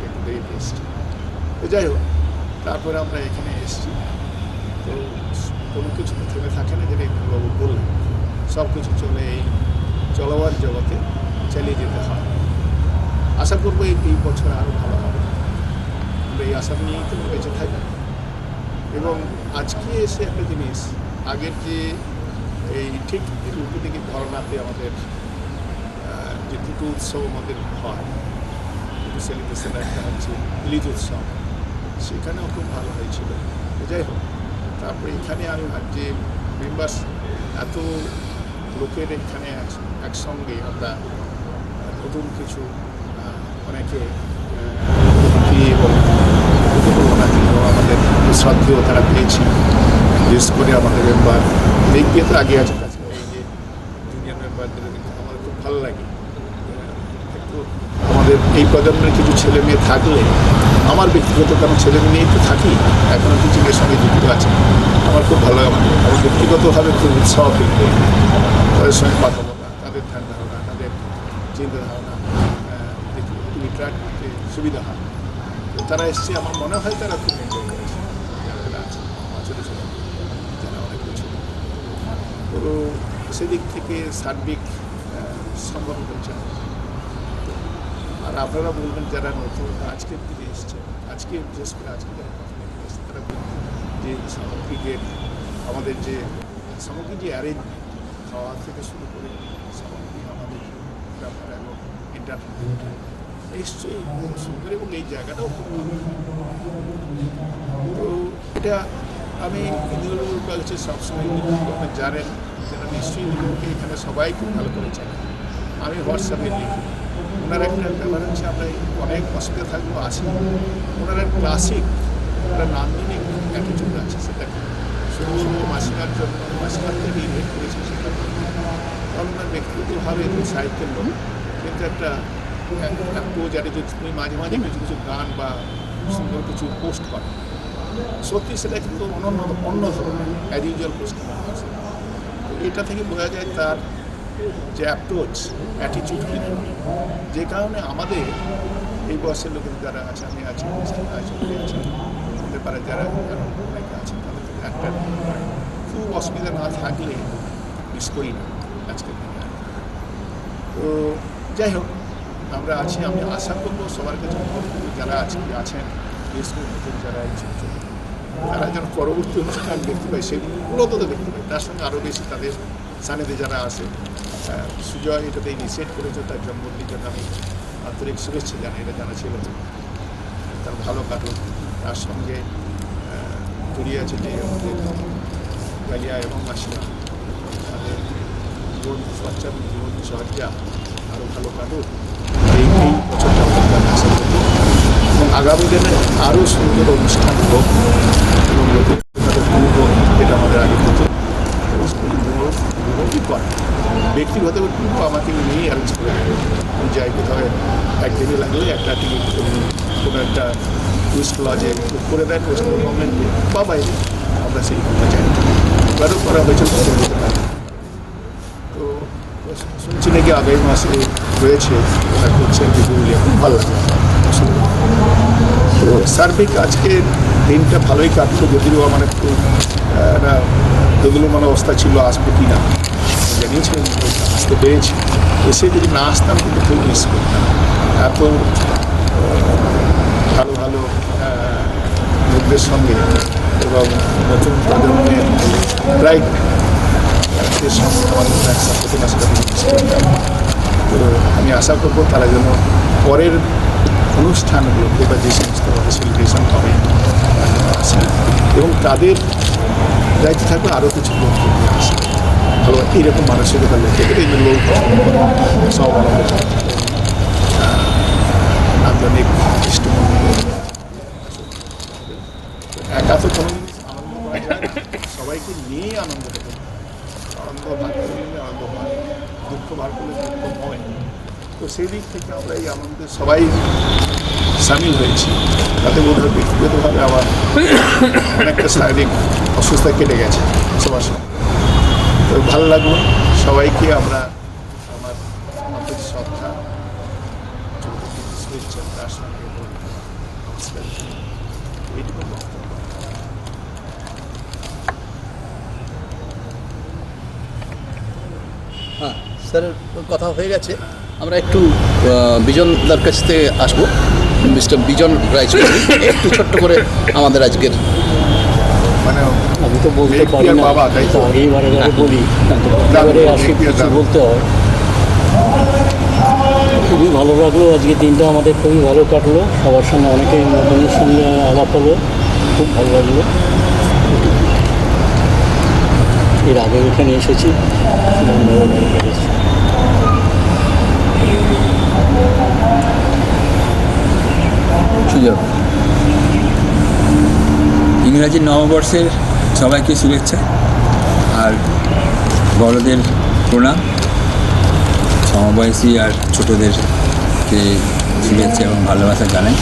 একটু দেরিতে এসেছি। তো যাই হোক, তারপরে আমরা এখানে এসেছি। তো কোনো কিছু থেমে থাকে না, যেটা বাবু বললেন, সব কিছু চলে এই চলবার জগতে চালিয়ে যেতে হয়। আশা করবো এই বছর আরও ভালো হবে, আমরা এই আশা নিয়েই তো বেঁচে থাকি। এবং আজকে এসে একটা জিনিস, আগের যে এই ঠিক উল্টো দিকে ধরনাতে আমাদের যে দুটো উৎসব আমাদের হয়, দুটো সেলিব্রেশন, একটা হচ্ছে ইলিজ উৎসব, সেখানেও খুব ভালো হয়েছিল। যাই হোক, তারপরে এখানে আমি যে মেম্বার্স এত লোকের এখানে একসঙ্গে আমরা নতুন কিছু অনেকে এবং আমাদের শ্রদ্ধেয় তারা পেয়েছি, বিশেষ করে আমাদের মেম্বার দেখবে তো আগে আছে কাছে, এই যে জুনিয়র মেম্বারদের আমাদের খুব ভালো লাগে। একটু আমাদের এই প্রজন্মের কিছু ছেলে মেয়ে থাকলে, আমার ব্যক্তিগত কারণ ছেলে মেয়ে নিয়েই তো থাকি, এখনও টিচিংয়ের সঙ্গে যুক্ত আছে, আমার খুব ভালো লাগে। আমার ব্যক্তিগতভাবে খুব উৎসাহ ফিল করি তাদের সঙ্গে কথা বলা, তাদের ধ্যান ধারণা, তাদের চিন্তা ধারণা ট্র্যাক করতে সুবিধা হয়। তারা এসছে, আমার মনে হয় তারা খুব এনজয় করেছে, যারা আছে আমার ছোটো ছোটো, যারা অনেক কিছু। তো সেদিক থেকে সার্বিক সম্ভব হচ্ছে। আর আপনারা বলবেন যারা নতুন আজকের দিকে এসছে, আজকে বিশেষ করে আজকে যারা এসছে, তারা যে সামগ্রিকের আমাদের যে সামগ্রিক যে অ্যারেঞ্জমেন্ট, খাওয়া থেকে শুরু করে সামগ্রিক আমাদের ব্যাপার এবং এন্টারটেনমেন্ট নিশ্চয়ই খুব সুন্দর, এবং এই জায়গাটাও খুব ভালো। তো এটা আমি ইন্দ্রবাবুর কাছে সবসময় আপনার জানেন, যারা নিশ্চয়ই ইন্দ্রবাবুকে এখানে সবাই খুব ভালো করেছেন। আমি হোয়াটসঅ্যাপে লিখি, ওনার একটা ব্যাপার হচ্ছে, আমরা অনেক অসুবিধা থাকলেও আসি, ওনার একটা ক্লাসিক একটা নান্দনিক অ্যাটিটিউড আছে, সেটা শুধু মাসিমার জন্য মাসিমারকে রিলেট করেছে সেটা, কারণ ওনার ব্যক্তিগতভাবে সাহিত্যের লোক, কিন্তু একটা পোজ অ্যাটিটিউড, তুমি মাঝে মাঝে কিছু কিছু গান বা সুন্দর কিছু পোস্ট করে, সত্যি সেটা কিন্তু অন্য ধরনের অ্যাজ ইউজুয়াল পোস্ট করা। তো এটা থেকে বোঝা যায় তার যে অ্যাপ্রোচ, অ্যাটিটিউড কী, যে কারণে আমাদের এই বয়সের লোকের যারা আছে, আমি আছি, হতে পারে যারা অনেকে আছেন, তাদের একটা খুব খুব অসুবিধা না থাকলে মিস করি না আজকের দিনে। তো যাই হোক, আমরা আছি। আমি আশা করবো সবার কাছে যারা আজকে আছেন, বিশেষ করে নতুন যারা এই ছোট ছোট, তারা যেন পরবর্তী অনুষ্ঠান দেখতে পায়, সেগুলো তো দেখতে পায়, তার সঙ্গে আরও বেশি তাদের সানিধ্যে যারা আসে। সুজয় এটাতে ইনিশিয়েট করেছে, তার জন্মদিনের জন্য আমি আন্তরিক শুভেচ্ছা জানাই। এটা জানা ছিল তার ভালো কাটুক। তার সঙ্গে জড়িয়ে আছে যে আমাদের গালিয়া এবং মাসিমা, তাদের জীবন চর্চা এবং জীবন চর্চা আরও ভালো কাটুক, এই বছরটা আমরা আশা করি। এবং আগামী দিনে আরও সুন্দর অনুষ্ঠান হোক এবং লোকের তাদের পূর্ব, এটা আমাদের আগে থেকে করে। ব্যক্তিগতভাবে কিন্তু আমাকে নিয়েই অ্যারেঞ্জ করে দেবে। আমি যাই কোথাও একদিনে লাগলে একটা টিকিট কোনো একটা টুরিস্ট লজে বুক করে দেয় পশ্চিমবঙ্গ গভর্নমেন্টে বা বাইরে, আমরা সেই করতে চাই। এবারও করা হয়েছে, করতে হতে পারে। তো শুনছি নাকি আগামী মাসে হয়েছে, ওরা করছেন যে পুরুলিয়া, খুব ভালো লাগে। তো সার্বিক আজকে দিনটা ভালোই কাটলো, যদিও আমার একটু একটা দোদুল্যমান অবস্থা ছিল আসবো কি না, জানিয়েছিলেন আসতে পেরেছি। এসে যদি না আসতাম কিন্তু খুব মিস করতাম। এত ভালো ভালো লোকদের সঙ্গে এবং নতুন প্রজন্মের প্রায় সঙ্গে আমাদের একসাথে না সেটা মিস করতাম। তো আমি আশা করবো তারা যেন পরের অনুষ্ঠানগুলোতে বা যে সমস্ত সেলিব্রেশন হবে আসে এবং তাদের দায়িত্ব থাকবে আরও কিছু লোক আসে ভালো এইরকম মানসিকতা লোকের এই যে লোক সব আধুনিক খ্রিস্টমন্দির একা তো কোনো জিনিস আনন্দ করা যায় না, সবাইকে নিয়েই আনন্দ হতে আনন্দ ভাগ করলে আনন্দ হয়, দুঃখ ভাগ করলে দুঃখ হয়। তো সেই দিক থেকে আমরা এই আনন্দে সবাই সামিল হয়েছি। তাতে বোধ হয় ব্যক্তিগতভাবে আবার অনেকটা শারীরিক অসুস্থতা কেটে গেছে সবার সঙ্গে। তো ভালো লাগলো সবাইকে। আমরা আমার আমাদের শ্রদ্ধা শুভেচ্ছা তার সঙ্গে নমস্কার, এইটুকু বক্তব্য। হ্যাঁ স্যার, কথা হয়ে গেছে। আমরা একটু বিজনদার কাছ থেকে আসবো। মিস্টার বিজন রায়চৌধুরী একটু ছোট্ট করে আমাদের আজকের মানে আমি তো বলতে পারি না, বাবা তাই তো আগেই বারে বলি, এবারে আসি কিছু বলতে হয়। খুবই ভালো লাগলো, আজকে দিনটা আমাদের খুবই ভালো কাটলো, সবার সঙ্গে অনেকে নতুনের সঙ্গে আলাপ হলো, খুব ভালো লাগলো। এর আগে এখানে এসেছি, সুযোগ। ইংরাজি নববর্ষের সবাইকে শুভেচ্ছা আর বড়দের প্রণাম, সমবয়সী আর ছোটদেরকে শুভেচ্ছা এবং ভালোবাসা জানাই।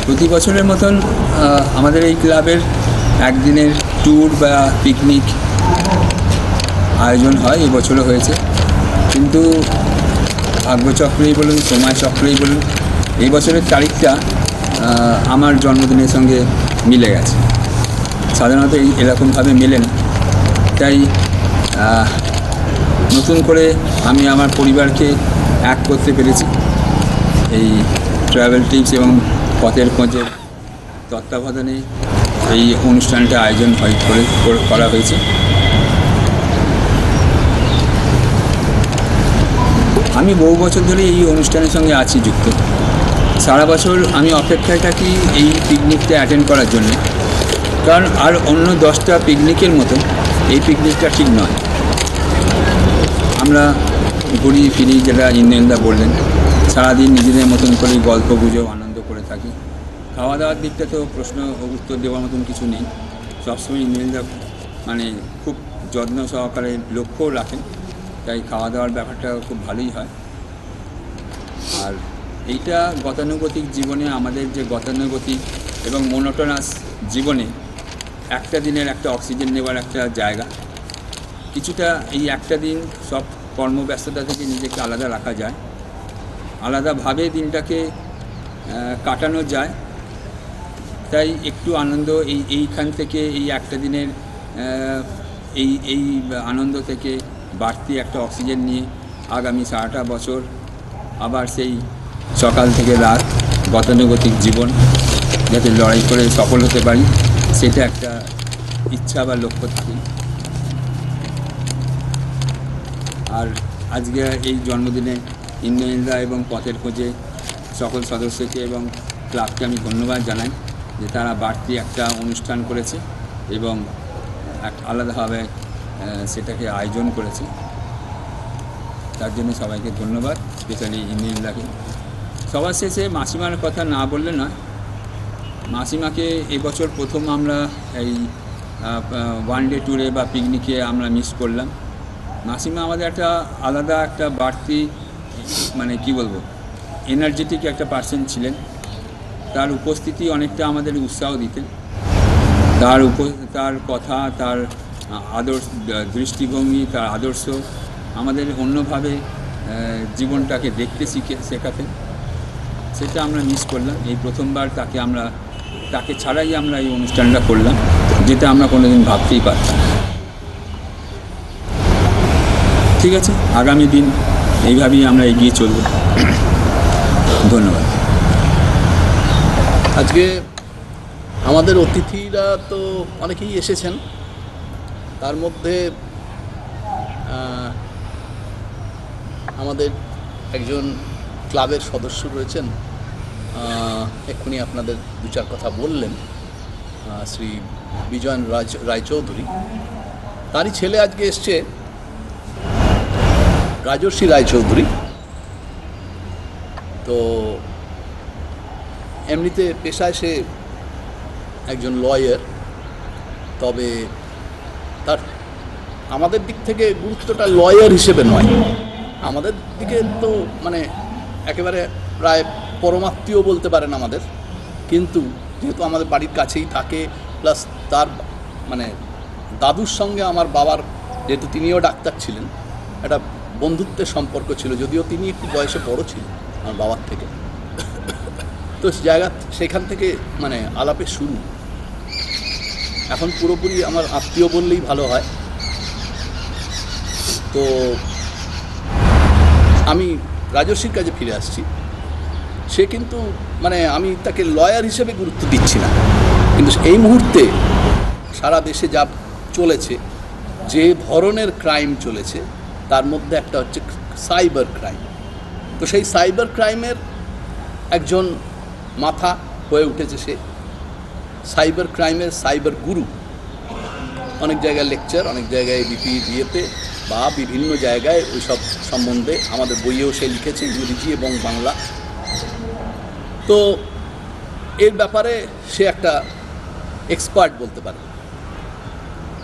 প্রতি বছরের মতন আমাদের এই ক্লাবের একদিনের ট্যুর বা পিকনিক আয়োজন হয়, এবছরও হয়েছে। কিন্তু ভাগ্যচক্রেই বলুন, সময় চক্রেই বলুন, এই বছরের তারিখটা আমার জন্মদিনের সঙ্গে মিলে গেছে। সাধারণত এরকমভাবে মেলে না, তাই নতুন করে আমি আমার পরিবারকে এক করতে পেরেছি। এই ট্রাভেল টিপস এবং পথের খোঁজের তত্ত্বাবধানে এই অনুষ্ঠানটা আয়োজন করা হয়েছে। আমি বহু বছর ধরে এই অনুষ্ঠানের সঙ্গে আছি যুক্ত। সারা বছর আমি অপেক্ষায় থাকি এই পিকনিকটা অ্যাটেন্ড করার জন্য, কারণ আর অন্য 10টা পিকনিকের মতো এই পিকনিকটা ঠিক নয়। আমরা ঘুরি ফিরি, যেটা ইন্দ্রেন্দা বললেন, সারাদিন নিজেদের মতন করেই গল্প গুজব আনন্দ করে থাকি। খাওয়া দাওয়ার দিকটা তো প্রশ্ন উত্তর দেওয়ার মতন কিছু নেই। সবসময় ইন্দ্রেন্দা মানে খুব যত্ন সহকারে লক্ষ্যও রাখেন, তাই খাওয়া দাওয়ার ব্যাপারটা খুব ভালোই হয়। আর এইটা গতানুগতিক জীবনে, আমাদের যে গতানুগতিক এবং মোনোটোনাস জীবনে একটা দিনের একটা অক্সিজেন নেওয়ার একটা জায়গা। কিছুটা এই একটা দিন সব কর্মব্যস্ততা থেকে নিজেকে আলাদা রাখা যায়, আলাদাভাবে দিনটাকে কাটানো যায়। তাই একটু আনন্দ এইখান থেকে এই একটা দিনের এই আনন্দ থেকে বাড়তি একটা অক্সিজেন নিয়ে আগামী সারাটা বছর আবার সেই সকাল থেকে রাত গতানুগতিক জীবন যাতে লড়াই করে সফল হতে পারি, সেটা একটা ইচ্ছা বা লক্ষ্য থাকে। আর আজকে এই জন্মদিনে ইন্দ্রনীলদা এবং পথের খোঁজে সকল সদস্যকে এবং ক্লাবকে আমি ধন্যবাদ জানাই যে তারা বাড়তি একটা অনুষ্ঠান করেছে এবং আলাদাভাবে সেটাকে আয়োজন করেছে। তার জন্য সবাইকে ধন্যবাদ, স্পেশালি ইন্দ্রনীলদাকে। সবার শেষে মাসিমার কথা না বললে নয়। মাসিমাকে এবছর প্রথম আমরা এই ওয়ান ডে ট্যুরে বা পিকনিকে আমরা মিস করলাম। মাসিমা আমাদের একটা আলাদা একটা বাড়তি মানে কি বলবো এনার্জেটিক একটা পার্সন ছিলেন। তার উপস্থিতি অনেকটা আমাদের উৎসাহ দিতেন। তার কথা, তার দৃষ্টিভঙ্গি, তার আদর্শ আমাদের অন্যভাবে জীবনটাকে দেখতে শেখাতেন। সেটা আমরা মিস করলাম। এই প্রথমবার তাকে ছাড়াই আমরা এই অনুষ্ঠানটা করলাম, যেটা আমরা কোনোদিন ভাবতেই পারতাম না। ঠিক আছে, আগামী দিন এইভাবেই আমরা এগিয়ে চলব। ধন্যবাদ। আজকে আমাদের অতিথিরা তো অনেকেই এসেছেন, তার মধ্যে আমাদের একজন ক্লাবের সদস্য রয়েছেন, এক্ষুনি আপনাদের দু চার কথা বললেন, শ্রী বিজয়ন রায়চৌধুরী। তারই ছেলে আজকে এসছে, রাজর্ষি রায়চৌধুরী। তো এমনিতে পেশায় সে একজন লয়ার, তবে তার আমাদের দিক থেকে গুরুত্বটা লয়ার হিসেবে নয়, আমাদের দিকে তো মানে একেবারে প্রায় পরমাত্মীয় বলতে পারেন আমাদের। কিন্তু যেহেতু আমাদের বাড়ির কাছেই থাকে, প্লাস তার মানে দাদুর সঙ্গে আমার বাবার, যেহেতু তিনিও ডাক্তার ছিলেন, একটা বন্ধুত্বের সম্পর্ক ছিল, যদিও তিনি একটু বয়সে বড় ছিলেন আমার বাবার থেকে। তো সেখান থেকে মানে আলাপের শুরু। এখন পুরোপুরি আমার আত্মীয় বললেই ভালো হয়। তো আমি রাজর্ষির কাছে ফিরে আসছি। সে কিন্তু মানে আমি তাকে লয়ার হিসেবে গুরুত্ব দিচ্ছি না, কিন্তু এই মুহূর্তে সারা দেশে যা চলেছে, যে ধরনের ক্রাইম চলেছে, তার মধ্যে একটা হচ্ছে সাইবার ক্রাইম। তো সেই সাইবার ক্রাইমের একজন মাথা হয়ে উঠেছে সে, সাইবার ক্রাইমের সাইবার গুরু। অনেক জায়গায় লেকচার, অনেক জায়গায় এবিপি দিয়েতে বা বিভিন্ন জায়গায় ওই সব সম্বন্ধে আমাদের বইয়েও সে লিখেছে, ইংরেজি এবং বাংলা। তো এর ব্যাপারে সে একটা এক্সপার্ট বলতে পারে।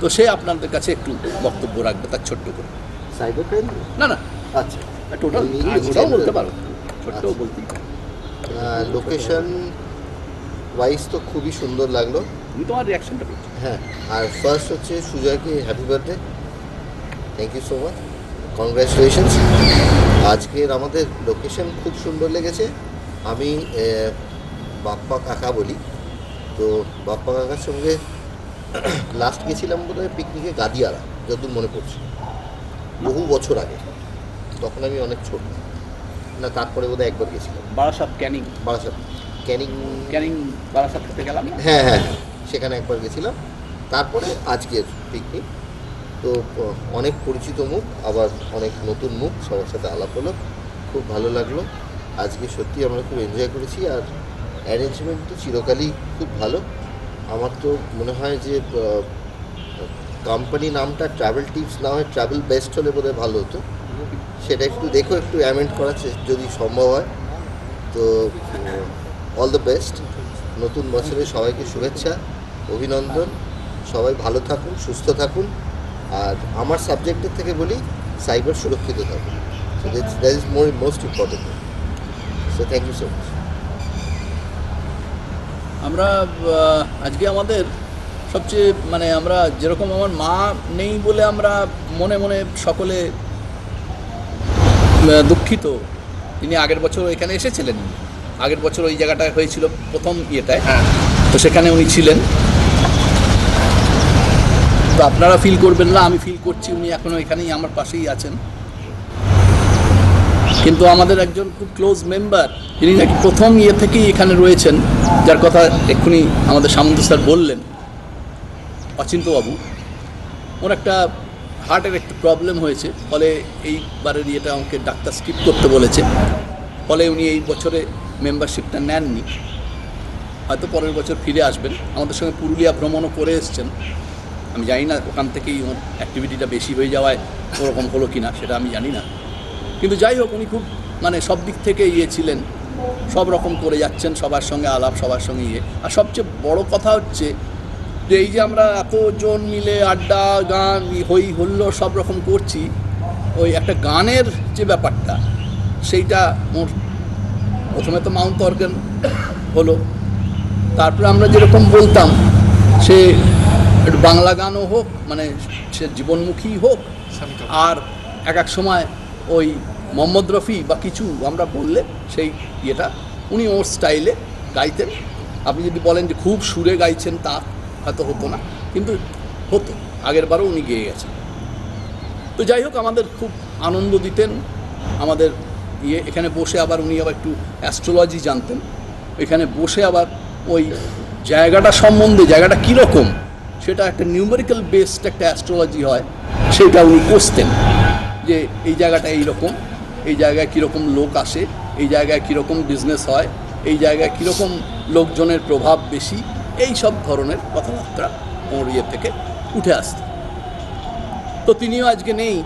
তো সে আপনাদের কাছে একটু বক্তব্য রাখবে তার ছোট্ট করে। সাইবার ক্রাইম না না, আচ্ছা, টোটাল ওটাও বলতে পারো, ছোট্টও বলতেই পারো। লোকেশন ওয়াইজ তো খুবই সুন্দর লাগলো। তুমি তোমার রিয়াকশনটা পেয়েছো? হ্যাঁ, আর ফার্স্ট হচ্ছে সুজয়কে happy birthday, thank you so much, congratulations. আজকের আমাদের লোকেশন খুব সুন্দর লেগেছে। আমি বাপ্পা কাকা বলি, তো বাপ্পা কাকার সঙ্গে লাস্ট গেছিলাম বোধহয় পিকনিকে গাদিয়ারা, যতদূর মনে পড়ছে, বহু বছর আগে। তখন আমি অনেক ছোট না, তারপরে বোধহয় একবার গেছিলাম বারাসাত ক্যানিং, ক্যানিং বারাসাত খেতে গেলাম। হ্যাঁ হ্যাঁ, সেখানে একবার গেছিলাম। তারপরে আজকের পিকনিক, তো অনেক পরিচিত মুখ, আবার অনেক নতুন মুখ, সবার সাথে আলাপ হলো, খুব ভালো লাগলো। আজকে সত্যি আমরা খুব এনজয় করেছি। আর অ্যারেঞ্জমেন্ট তো চিরকালই খুব ভালো। আমার তো মনে হয় যে কোম্পানি নামটা ট্রাভেল টিপস না হয় ট্রাভেল বেস্ট হলে বোধহয় ভালো হতো। সেটা একটু দেখো, একটু অ্যামেন্ড করার যদি সম্ভব হয়। তো অল দ্য বেস্ট, নতুন বছরে সবাইকে শুভেচ্ছা, অভিনন্দন। সবাই ভালো থাকুন, সুস্থ থাকুন। আর আমার সাবজেক্টের থেকে বলি, সাইবার সুরক্ষিত থাকুন। So that is most important. So thank you so much. আমরা আজকে আমাদের সবচেয়ে মানে আমরা যেরকম, আমার মা নেই বলে আমরা মনে মনে সকলে দুঃখিত। তিনি আগের বছর এখানে এসেছিলেন, আগের বছর ওই জায়গাটায় হয়েছিল প্রথম ইয়েটায়। তো সেখানে উনি ছিলেন। তো আপনারা ফিল করবেন না, আমি ফিল করছি উনি এখনও এখানেই আমার পাশেই আছেন। কিন্তু আমাদের একজন খুব ক্লোজ মেম্বার, যিনি নাকি প্রথম থেকেই এখানে রয়েছেন, যার কথা এক্ষুনি আমাদের সামন্ত স্যার বললেন, অচিন্তবাবু, ওর একটা হার্টের একটু প্রবলেম হয়েছে, ফলে এইবারের আমাকে ডাক্তার স্কিপ করতে বলেছে, ফলে উনি এই বছরে মেম্বারশিপটা নেননি। হয়তো পরের বছর ফিরে আসবেন। আমাদের সঙ্গে পুরুলিয়া ভ্রমণও করে এসছেন। আমি জানি না ওখান থেকেই ওর অ্যাক্টিভিটিটা বেশি হয়ে যাওয়ায় ওরকম হলো কি না, সেটা আমি জানি না। কিন্তু যাই হোক, উনি খুব সব দিক থেকে ছিলেন, সব রকম করে যাচ্ছেন, সবার সঙ্গে আলাপ, সবার সঙ্গে আর সবচেয়ে বড় কথা হচ্ছে যে এই যে আমরা এতজন মিলে আড্ডা, গান, হই হুল্লোড় সব রকম করছি, ওই একটা গানের যে ব্যাপারটা, সেইটা ওর প্রথমে তো মাউন্ট অর্গান হলো, তারপরে আমরা যেরকম বলতাম সে একটু বাংলা গানও হোক, সে জীবনমুখী হোক, আর এক সময় ওই মোহাম্মদ রফি বা কিছু আমরা বললে সেই উনি ওর স্টাইলে গাইতেন। আপনি যদি বলেন যে খুব সুরে গাইছেন, তা হয়তো হতো না, কিন্তু হতো, আগের বারও উনি গেয়ে গেছেন। তো যাই হোক, আমাদের খুব আনন্দ দিতেন। আমাদের এখানে বসে আবার উনি আবার একটু অ্যাস্ট্রোলজি জানতেন, এখানে বসে আবার ওই জায়গাটা সম্বন্ধে, জায়গাটা কীরকম, সেটা একটা নিউমেরিক্যাল বেসড একটা অ্যাস্ট্রোলজি হয়, সেটা উনি কষতেন যে এই জায়গাটা এইরকম, এই জায়গায় কীরকম লোক আসে, এই জায়গায় কীরকম বিজনেস হয়, এই জায়গায় কীরকম লোকজনের প্রভাব বেশি, এই সব ধরনের কথাবার্তা ওর থেকে উঠে আসত। তো তিনিও আজকে নেই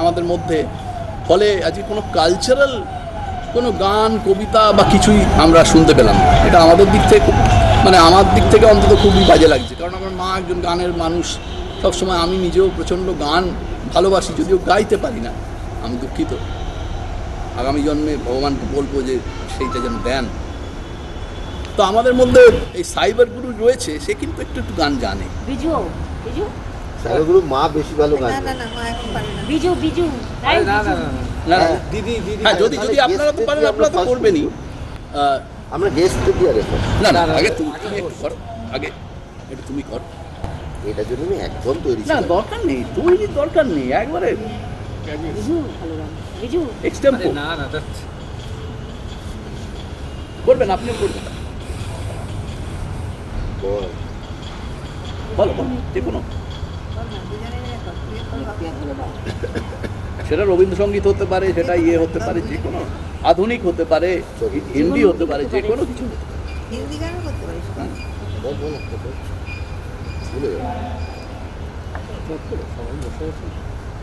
আমাদের মধ্যে, ফলে আজকে কোনো কালচারাল কোনো গান, কবিতা বা কিছুই আমরা শুনতে পেলাম না। এটা আমাদের দিক থেকে আমার দিক থেকে অন্তত খুবই বাজে লাগছে, কারণ আমার মা একজন গানের মানুষ সবসময়। আমি নিজেও প্রচণ্ড গান ভালোবাসি, যদিও গাইতে পারি না, আমি দুঃখিত। আগামী জন্মে ভগবানকে বলবো যে সেইটা যেন দেন। তো আমাদের মধ্যে এই সাইবার গুরু রয়েছে, সে কিন্তু একটু একটু গান জানে। সাইবার গুরু মা বেশি ভালো গান যদি যদি আপনারা তো পারেন, আপনারা তো করবেনই। আমরা গেস্ট দিয়ে রেখো না, আগে তুমি একটু করো, আগে একটু তুমি করো। এটার জন্য আমি একদম তৈরি না, দরকার নেই, তৈরির দরকার নেই, একবারে এক্সটেম্পো করবেন, আপনিও করবেন। বলো যে কোনো, সেটা রবীন্দ্রসঙ্গীত হতে পারে, সেটা হতে পারে, যে কোনো আধুনিক হতে পারে, হিন্দি হতে পারে, যে কোনো কিছু হিন্দি গানও করতে পারিস।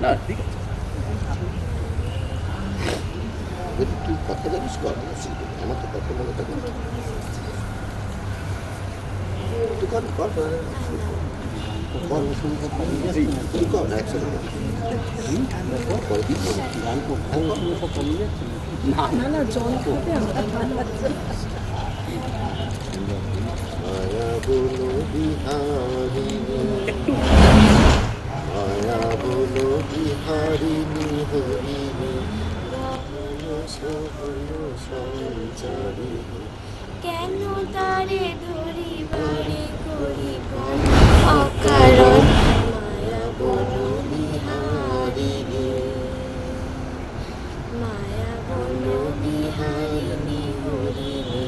না, ঠিক আছে। তুই কথা জানিস, আমার তো কথা মনে থাকে। তুই কর একসাথে না, জল খাবে আমরা। মায়া বলো বিহারিণী, মায়া বলো বিহারিণী হরিণী, সঞ্চারিণী। কেন তারে ধরি বারে করি অকারণ, মায়া বলো বিহারিণী, মায়া বলো বিহারিণী হরিণী,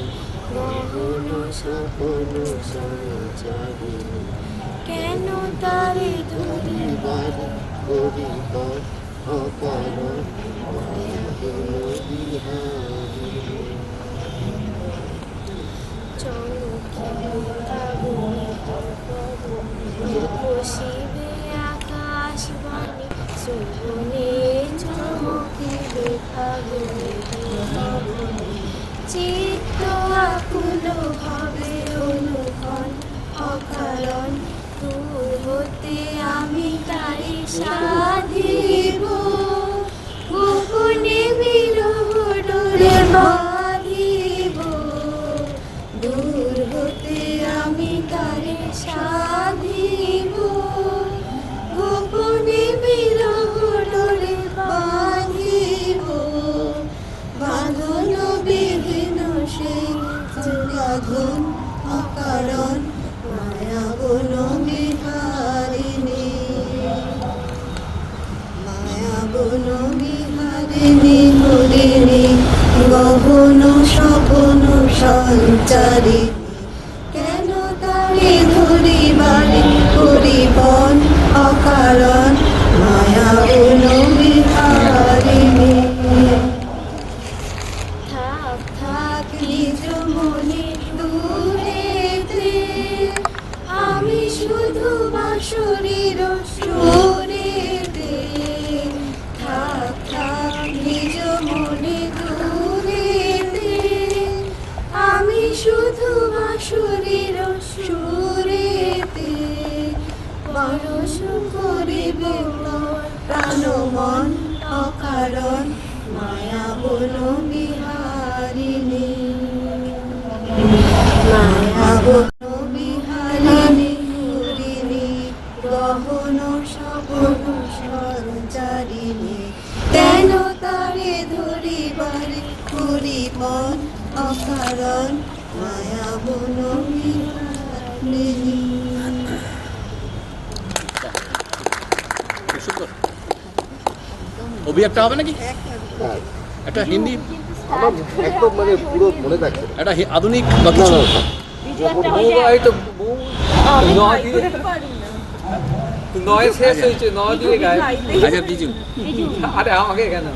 গহন সপন সঞ্চারিণী। কেন তারে ধরি বারে করি অকারণ, মায়া বলো বিহারিণী। বসিবে আকাশ বাণী, শ্রবণে চমকিবে ফাগুনে, চিত্ত আকুল ভাবে অনুক্ষণ অকারণ, দূর হতে আমি তারি সাধিব, গোপনে বিরহ ডোরে বাঁধিব, দূর হতে আমি তারে সাধিব, গোপনে বিরহ ডোরে বাঁধিব, বাঁধন বিঘ্ন সেই বাঁধন অকারণ, গগন বিহারিণী হরিণী গগন স্বপন সঞ্চারিণী কেন তারে ধরিবারে পরিবন অকারণ মায়া গগন বিহারিণী থাক থাক নিজ মনে দূরেতে আমি শুধু বাঁশরীর সুরেতে থাক থাক নিজ মনে দূরেতে আমি শুধু বাঁশরীর সুরেতে পরশ করিবে প্রাণ মন অকারণ মায়া বন বিহারিণী মায়া বন বিহারিণী হরিণী গহন সবন সঞ্চারিণী কেন তারে ধরিবারে পরিবন অকারণ মায়া বন বিহারিণী। অভি একটা হবে নাকি একটা হিন্দি আমার একদম মানে পুরো মনে থাকছে একটা আধুনিক বা কিছু নয় শেষ হয়েছে নয় দিয়ে গায়ে আচ্ছা বিজু আরে আমাকে কেন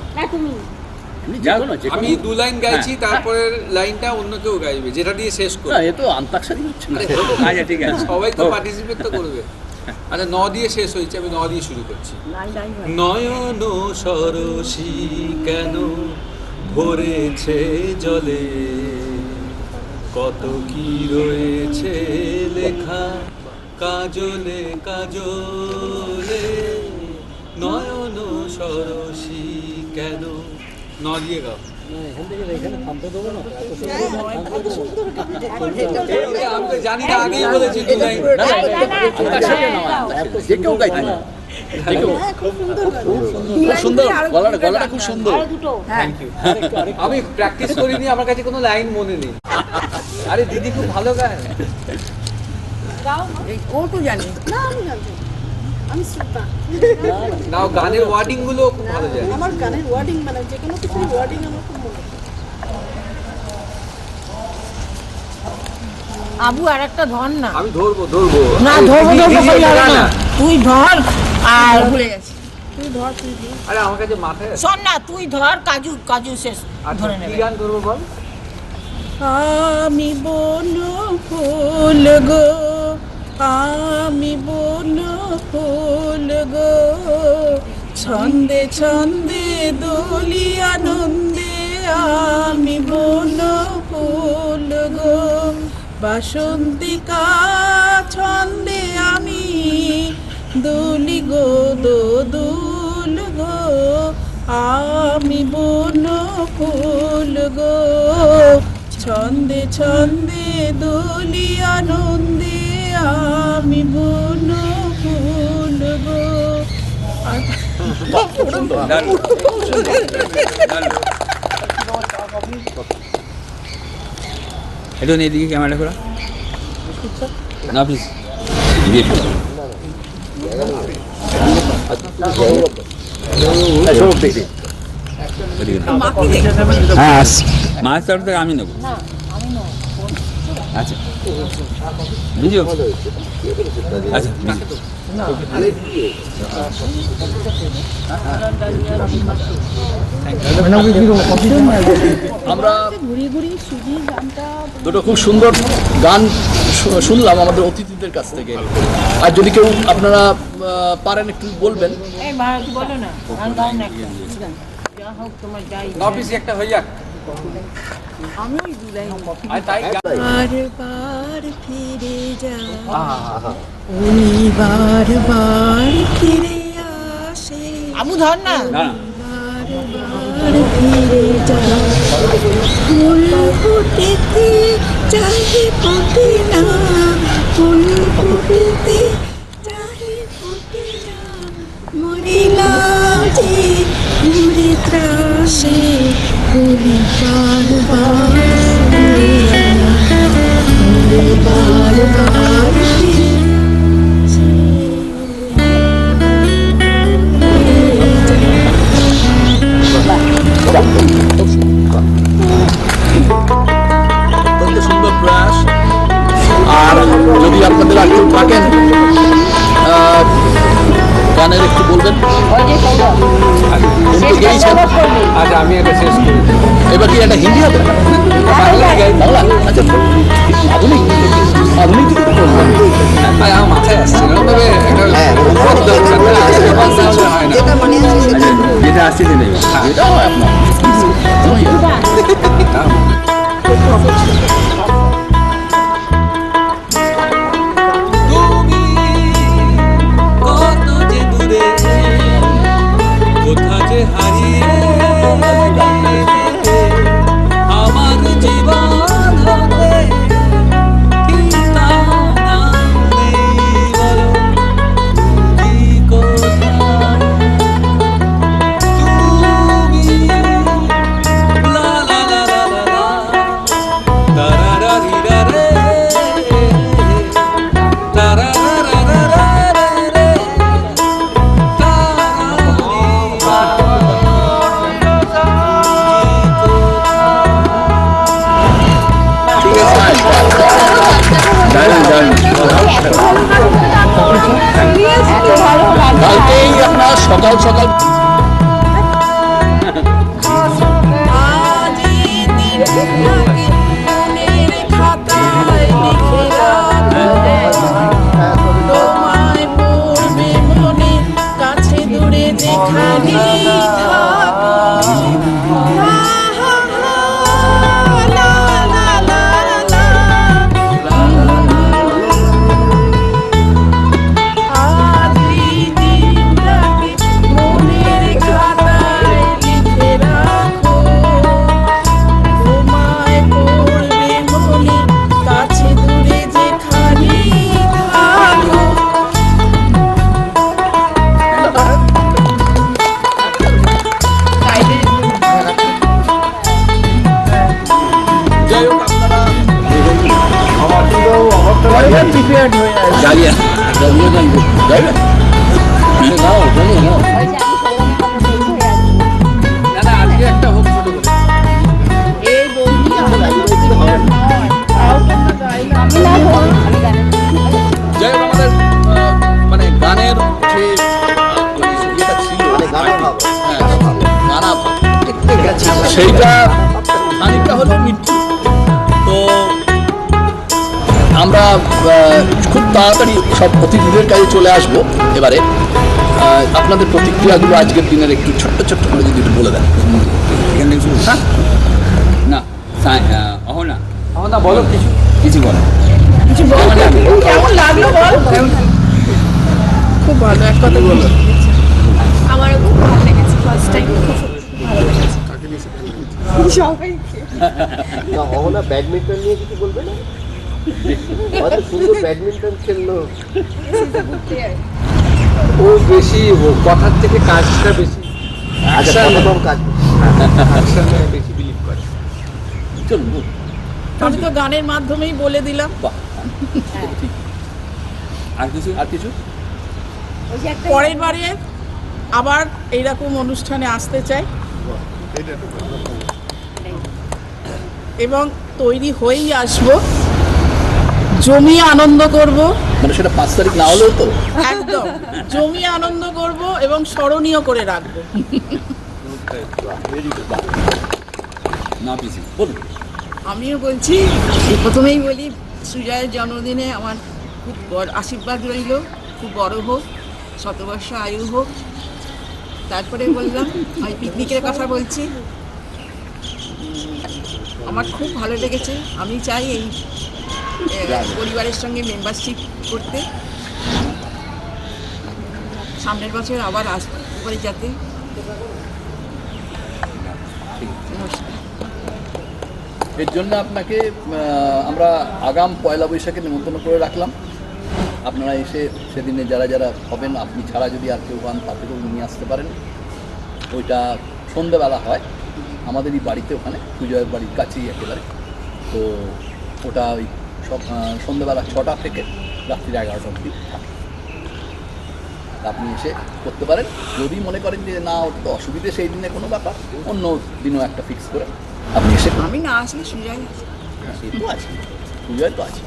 আমি দু লাইন গাইছি তারপরে লাইনটা অন্য কেউ গাইবে যেটা দিয়ে শেষ না করবে এ তো আন্তাক্ষরী হচ্ছে না আচ্ছা ঠিক আছে সবাই তো পার্টিসিপেট তো করবে আচ্ছা ন দিয়ে শেষ হয়েছে আমি ন দিয়ে শুরু করছি নয়ন সরসী কেন ভরেছে জলে কত কি রয়েছে লেখা কাজলে কাজলে নয়ন সরসী কেন ন দিয়ে গাও আমি তো জানি না আগেই বলেছি দু লাইন যে কেউ গাইতে পারে খুব সুন্দর গলাটা খুব সুন্দর আমি প্র্যাকটিস করিনি আমার কাছে কোনো লাইন মনে নেই আরে দিদি খুব ভালো গায় ও তো জানি নাও গানের ওয়ার্ডিং গুলো খুব ভালো যায় আমার গানের ওয়ার্ডিং মানে যে কোনো কিছু ওয়ার্ডিং আমার খুব মনে আবু আর একটা ধর না আমি ধরবো না ধরবো না তুই ধর আর ভুলে গেছি তুই ধর আরে আমার কাছে মাথায় শোন না তুই ধর কাজু শেষ ধরে নেবে কি গান ধরবো বল আমি বন ফুল গো আমি বন ফুল গো ছন্দে ছন্দে দোলি আনন্দে আমি বন ফুল গো বাসন্তিকা ছন্দে আমি দুলি গো দোদুল গো আমি বন ফুল গো ছন্দে ছন্দে দোলি আনন্দে আমি বন ফুল গো একটু এদিকে ক্যামেরা করা না প্লিজ হ্যাঁ মাছ তরফ থেকে আমি নেবো আচ্ছা বুঝিও আচ্ছা আমরা দুটো খুব সুন্দর গান শুনলাম আমাদের অতিথিদের কাছ থেকে আর যদি কেউ আপনারা পারেন একটু বলবেন অফিসে একটা হয়ে যাক আমি দু লাইন বারবার ফিরে যা উনি বারবার ফিরে আসে আবু ধর না বারবার ফিরে যা ফুল ফুটেতে চাহে ফুটে না ফুল ফুটেতে চাহে ফুটে না মরিলাম যে ঘুরে ত্রাসে ফুলি বারবার বারবার একটু থাকেন, গানের একটু বলবেন। আচ্ছা আমি একটা শেষ করি। এবার কি একটা হিন্দি হবে? বাংলা? আচ্ছা আধুনিক আধুনিক যদি বলবেন। আমার মাথায় আসছে এরকমভাবে একটা হয় না। যেটা মনে আছে সেটা যেটা আসছে সেটাই এটাও হয় আপনার। তুমি কত যে দূরে, কোথা যে হারিয়ে গেলে, আমার জীবন হতে কি তা নাম নেই বলো, কি কোথায় তুমি, লা লা লা লা লা লা, তারারারিরারে, তারারারারারে, কালকেই আপনার সকাল সকাল কাছে দূরে যেখানে কাছে দূরে যেখানে থাকো। যাই হোক আপনারা ডালিয়া ডালিয়া গান গাইবেন? গাও ডালিয়া গাও। না না আজকে একটা হোক ছোট করে। এই বৌদি যাই হোক আমাদের মানে গানের যে ইয়েটা ছিল মানে গানা ভাব। হ্যাঁ, গানা ভাব। সেইটা খানিকটা হলেও মিটছে। তো আমরা খুব তাড়াতাড়ি সব অতিথিদের কাছে চলে আসবো এবারে। আপনাদের প্রতিক্রিয়াগুলো আজকের দিনের একটু ছোট্ট ছোট্ট করে যদি একটু বলে দেন। এখান থেকে শুরু। হ্যাঁ না অহনা আমার না বলো কিছু। কিছু বলে কেমন লাগলো বল? খুব ভালো, এক কথা বলো। আমারও খুব ভালো লেগেছে, ফার্স্ট টাইম খুব ভালো লেগেছে সবাইকে। না অহনা ব্যাডমিন্টন নিয়ে কিছু বলবে না? হয়তো সুন্দর ব্যাডমিন্টন খেললো। ও বেশি কথার থেকে কাজটা বেশি আচ্ছা কম কাজ অ্যাকশনে বেশি বিলিভ করে। চলুন বলুন। আমি তো গানের মাধ্যমেই বলে দিলাম। বাহ ঠিক। আর কিছু আর কিছু পরের বারে আবার এইরকম অনুষ্ঠানে আসতে চাই এবং তৈরি হয়েই আসবো, জমিয়ে আনন্দ করব। মানে সেটা 5 তারিখ না হলেও তো একদম জমিয়ে আনন্দ করব এবং স্মরণীয় করে রাখবো। না পিসি বলুন। আমিও বলছি, প্রথমেই বলি সুজয়ের জন্মদিনে আমার খুব বড় আশীর্বাদ রইল, খুব বড় হোক, শতবর্ষ আয়ু হোক। তারপরে বললাম আমি পিকনিকের কথা বলছি, আমার খুব ভালো লেগেছে। আমি চাই এই পরিবারের সঙ্গে মেম্বারশিপ করতে, সামনের বছর আবার আসবো করে যাতে। নমস্কার। এর জন্য আপনাকে আমরা আগাম পয়লা বৈশাখে নিমন্ত্রণ করে রাখলাম। আপনারা এসে সেদিনে যারা যারা হবেন, আপনি ছাড়া যদি আর কেউ হন তাদেরকেও নিয়ে আসতে পারেন। ওইটা সন্ধ্যেবেলা হয় আমাদেরই বাড়িতে, ওখানে সুজয়ের বাড়ির কাছেই একেবারে। তো ওটা ওই সব সন্ধ্যেবেলা 6টা থেকে রাত্রি 11টা অবধি থাকে। আপনি এসে করতে পারেন। যদি মনে করেন যে না ওটা তো অসুবিধে সেই দিনে কোনো ব্যাপার, অন্য দিনও একটা ফিক্স করে আপনি এসে আমি না আসলে সুজয় সে তো আছে, সুজয় তো আছে।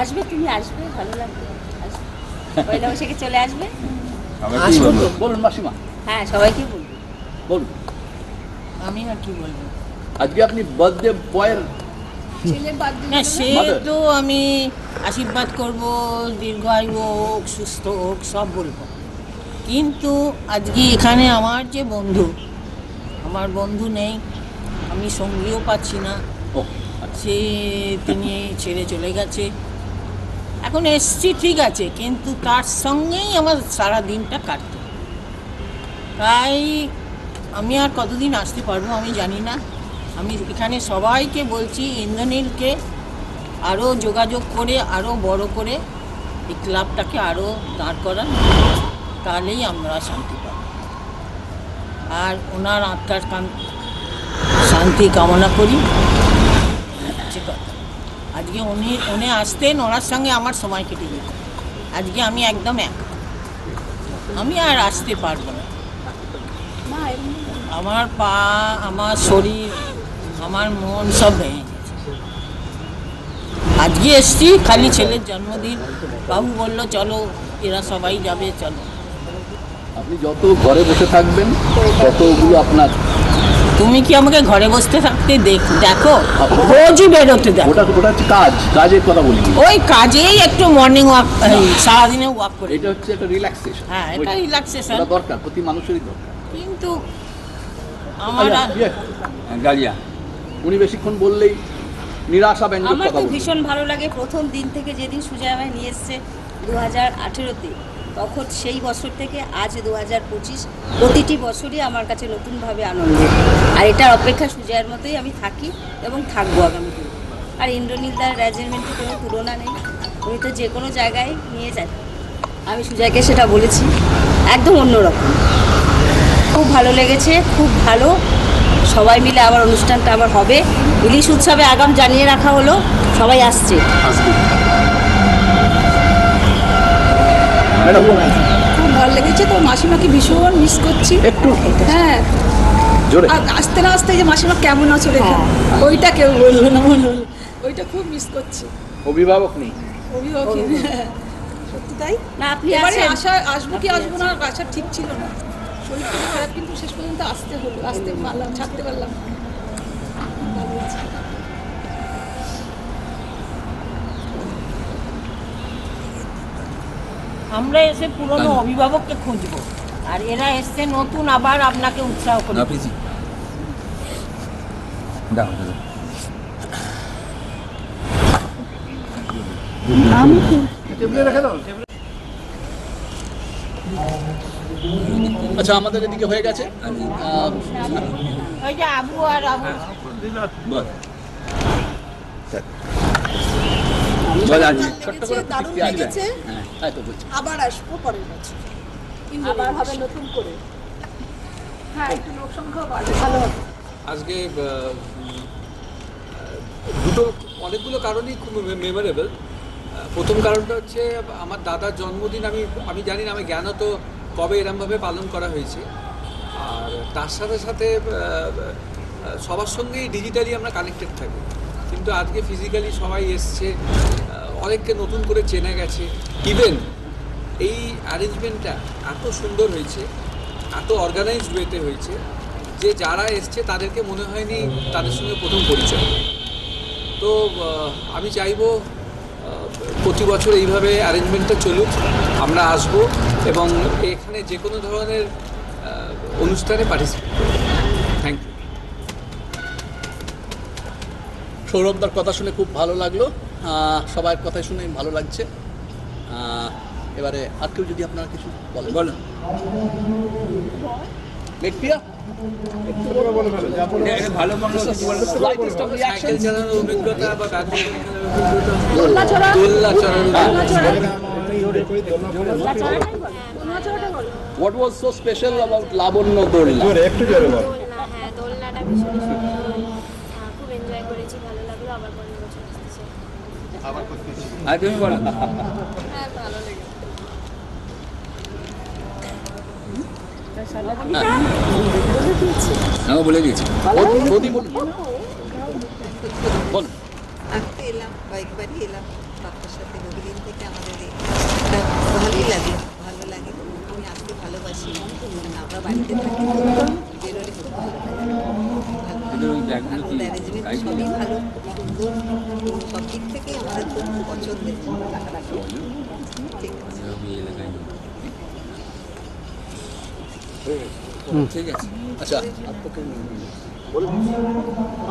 আসবে, তুমি আসবে, ভালো লাগবে। আসবে। পয়লা বৈশাখে চলে আসবে। সবাইকেই বলবো। বলুন মাসিমা, হ্যাঁ, সবাইকে বলবো। বলুন। আমি আর কি বলবো, আজকে আপনি বার্থডে বয়ের না সে Mother? তো আমি আশীর্বাদ করব, দীর্ঘায়ু হোক, সুস্থ হোক, সব বলবো। কিন্তু আজকে এখানে আমার যে বন্ধু, আমার বন্ধু নেই, আমি সঙ্গীও পাচ্ছি না, ও সে তিনি ছেড়ে চলে গেছে। এখন এসছি ঠিক আছে, কিন্তু তার সঙ্গেই আমার সারা দিনটা কাটত। তাই আমি আর কতদিন আসতে পারবো আমি জানি না। আমি এখানে সবাইকে বলছি, ইন্দ্রনীলকে আরও যোগাযোগ করে আরও বড় করে এই ক্লাবটাকে আরও দাঁড় করান, তাহলেই আমরা শান্তি পাব। আর ওনার আত্মার শান্তি কামনা করি। হচ্ছে কথা। আজকে উনি আসতেন, ওনার সঙ্গে আমার সময় কেটে যেত। আজকে আমি একদম একা, আমি আর আসতে পারবো না। আমার পা, আমার শরীর, আমার মন সব ভেঙে গেছে। আজকে এসছি খালি ছেলের জন্মদিন, বাবু বলল চলো, এরা সবাই যাবে, চলো। আপনি যত ঘরে বসে থাকবেন ততগুলো আপনার। তুমি কি আমাকে ঘরে বসতে থাকতে দেখো? রোজই বেরোতে দেখো। ওটা হচ্ছে কাজের কথা বলি। ওই কাজেই একটু মর্নিং ওয়াক, সারাদিনে ওয়াক করে। এটা হচ্ছে একটা রিল্যাক্সেশন। হ্যাঁ, এটা রিল্যাক্সেশন দরকার, প্রতি মানুষেরই দরকার। কিন্তু আমার গালিয়া উনি বেশিক্ষণ বললেই নিরাশা ব্যঞ্জক আমার কথা তো বলবেন। ভীষণ ভালো লাগে প্রথম দিন থেকে, যেদিন সুজয় আমায় নিয়ে এসছে 2018-তে, তখন সেই বছর থেকে আজ 2025, প্রতিটি বছরই আমার কাছে নতুনভাবে আনন্দের। আর এটার অপেক্ষা সুজয়ের মতোই আমি থাকি এবং থাকবো আগামী দিন। আর ইন্দ্রনীলদার অ্যারেঞ্জমেন্টের কোনো তুলনা নেই, উনি তো যে কোনো জায়গায় নিয়ে যান। আমি সুজয়কে সেটা বলেছি, একদম অন্যরকম। খুব ভালো লেগেছে, খুব ভালো। সবাই মিলে আবার অনুষ্ঠানটা আবার হবে। ইলিশ উৎসবে আগাম জানিয়ে রাখা হলো, সবাই আসছে। খুব ভালো লেগেছে। তো মাসিমাকে ভীষণ মিস করছি একটু হ্যাঁ, জোরে। আর আসতে না আসতে যে মাসিমা কেমন আছো রেখা, ওইটা কেউ বললো না, মনে হলো ওইটা খুব মিস করছি। অভিভাবক নেই, অভিভাবক সত্যি তাই না, আপনি এবারে আছেন। আসবো কি আসবো না, আসা ঠিক ছিল না, শরীর খুব খারাপ, কিন্তু শেষ পর্যন্ত আসতে পারলাম, ছাড়তে পারলাম। ভালো হয়েছে। আমরা এসে পুরনো অভিভাবককে খুঁজবো, আর এরা এসছে নতুন, আবার আপনাকে উৎসাহ করে। না পিসি দাও দাও। আচ্ছা আমাদের এদিকে হয়ে গেছে। ওই যে আবু আর আবু বল বল আজকে ছোট্ট করে দারুণ টিকতে আসবে। লেগেছে। হ্যাঁ তো বলছি। আবার আসবো পরের বছর, আবার হবে নতুন করে। হ্যাঁ, একটু লোক সংখ্যাও বাড়বে, ভালো হবে। আজকে অনেকগুলো কারণই খুব মেমোরেবল। প্রথম কারণটা হচ্ছে আমার দাদার জন্মদিন। আমি জানি না, আমি জ্ঞানত কবে এরমভাবে পালন করা হয়েছে। আর তার সাথে সাথে সবার সঙ্গেই ডিজিটালি আমরা কানেক্টেড থাকি, কিন্তু আজকে ফিজিক্যালি সবাই এসছে, অনেককে নতুন করে চেনা গেছে। ইভেন এই অ্যারেঞ্জমেন্টটা এত সুন্দর হয়েছে, এত অর্গানাইজড ওয়েতে হয়েছে যে যারা এসছে তাদেরকে মনে হয়নি তাদের সঙ্গে প্রথম পরিচয়। তো আমি চাইবো প্রতি বছর এইভাবে অ্যারেঞ্জমেন্টটা চলুক, আমরা আসবো এবং এখানে যে কোনো ধরনের অনুষ্ঠানে পার্টিসিপেট করব। Thank you. সৌরভদার কথা শুনে খুব ভালো লাগলো, সবার কথা শুনে ভালো লাগছে। এবারে আর কেউ যদি আপনারা কিছু বলেন বলেন। মেঘপ্রিয়া ভালো মন্দ slightest of reaction? সাইকেল চালানোর অভিজ্ঞতা বা ব্যাডমিন্টন খেলার অভিজ্ঞতা, দোলনা চড়া, দোলনা চড়ানোর What was so special about লাবণ্য দোলনা? দোলনা, হ্যাঁ দোলনাটা ভীষণ সুন্দর, খুব এনজয় করেছি, ভালো লাগলো, আবার পরের বছর আসতে চাই। আবার করতেছি। আর তুমি বলো। হ্যাঁ ভালো লেগেছে। আমি বলে দিয়েছি। বৌদি বলুন। বলুন। আজকে এলাম, কয়েকবারই এলাম, সাথে বহুদিন থেকে আমাদের একটা ভালোই লাগে, ভালো লাগে। আমি আসতে ভালোবাসি, আমরা বাড়িতে থাকি তো বেরোলে খুব ভালো লাগে। ফুড অ্যারেঞ্জমেন্ট সবই ভালো, সুন্দর, সব দিক থেকে আমাদের খুব পছন্দের। ঠিক আছে, ঠিক আছে। আচ্ছা,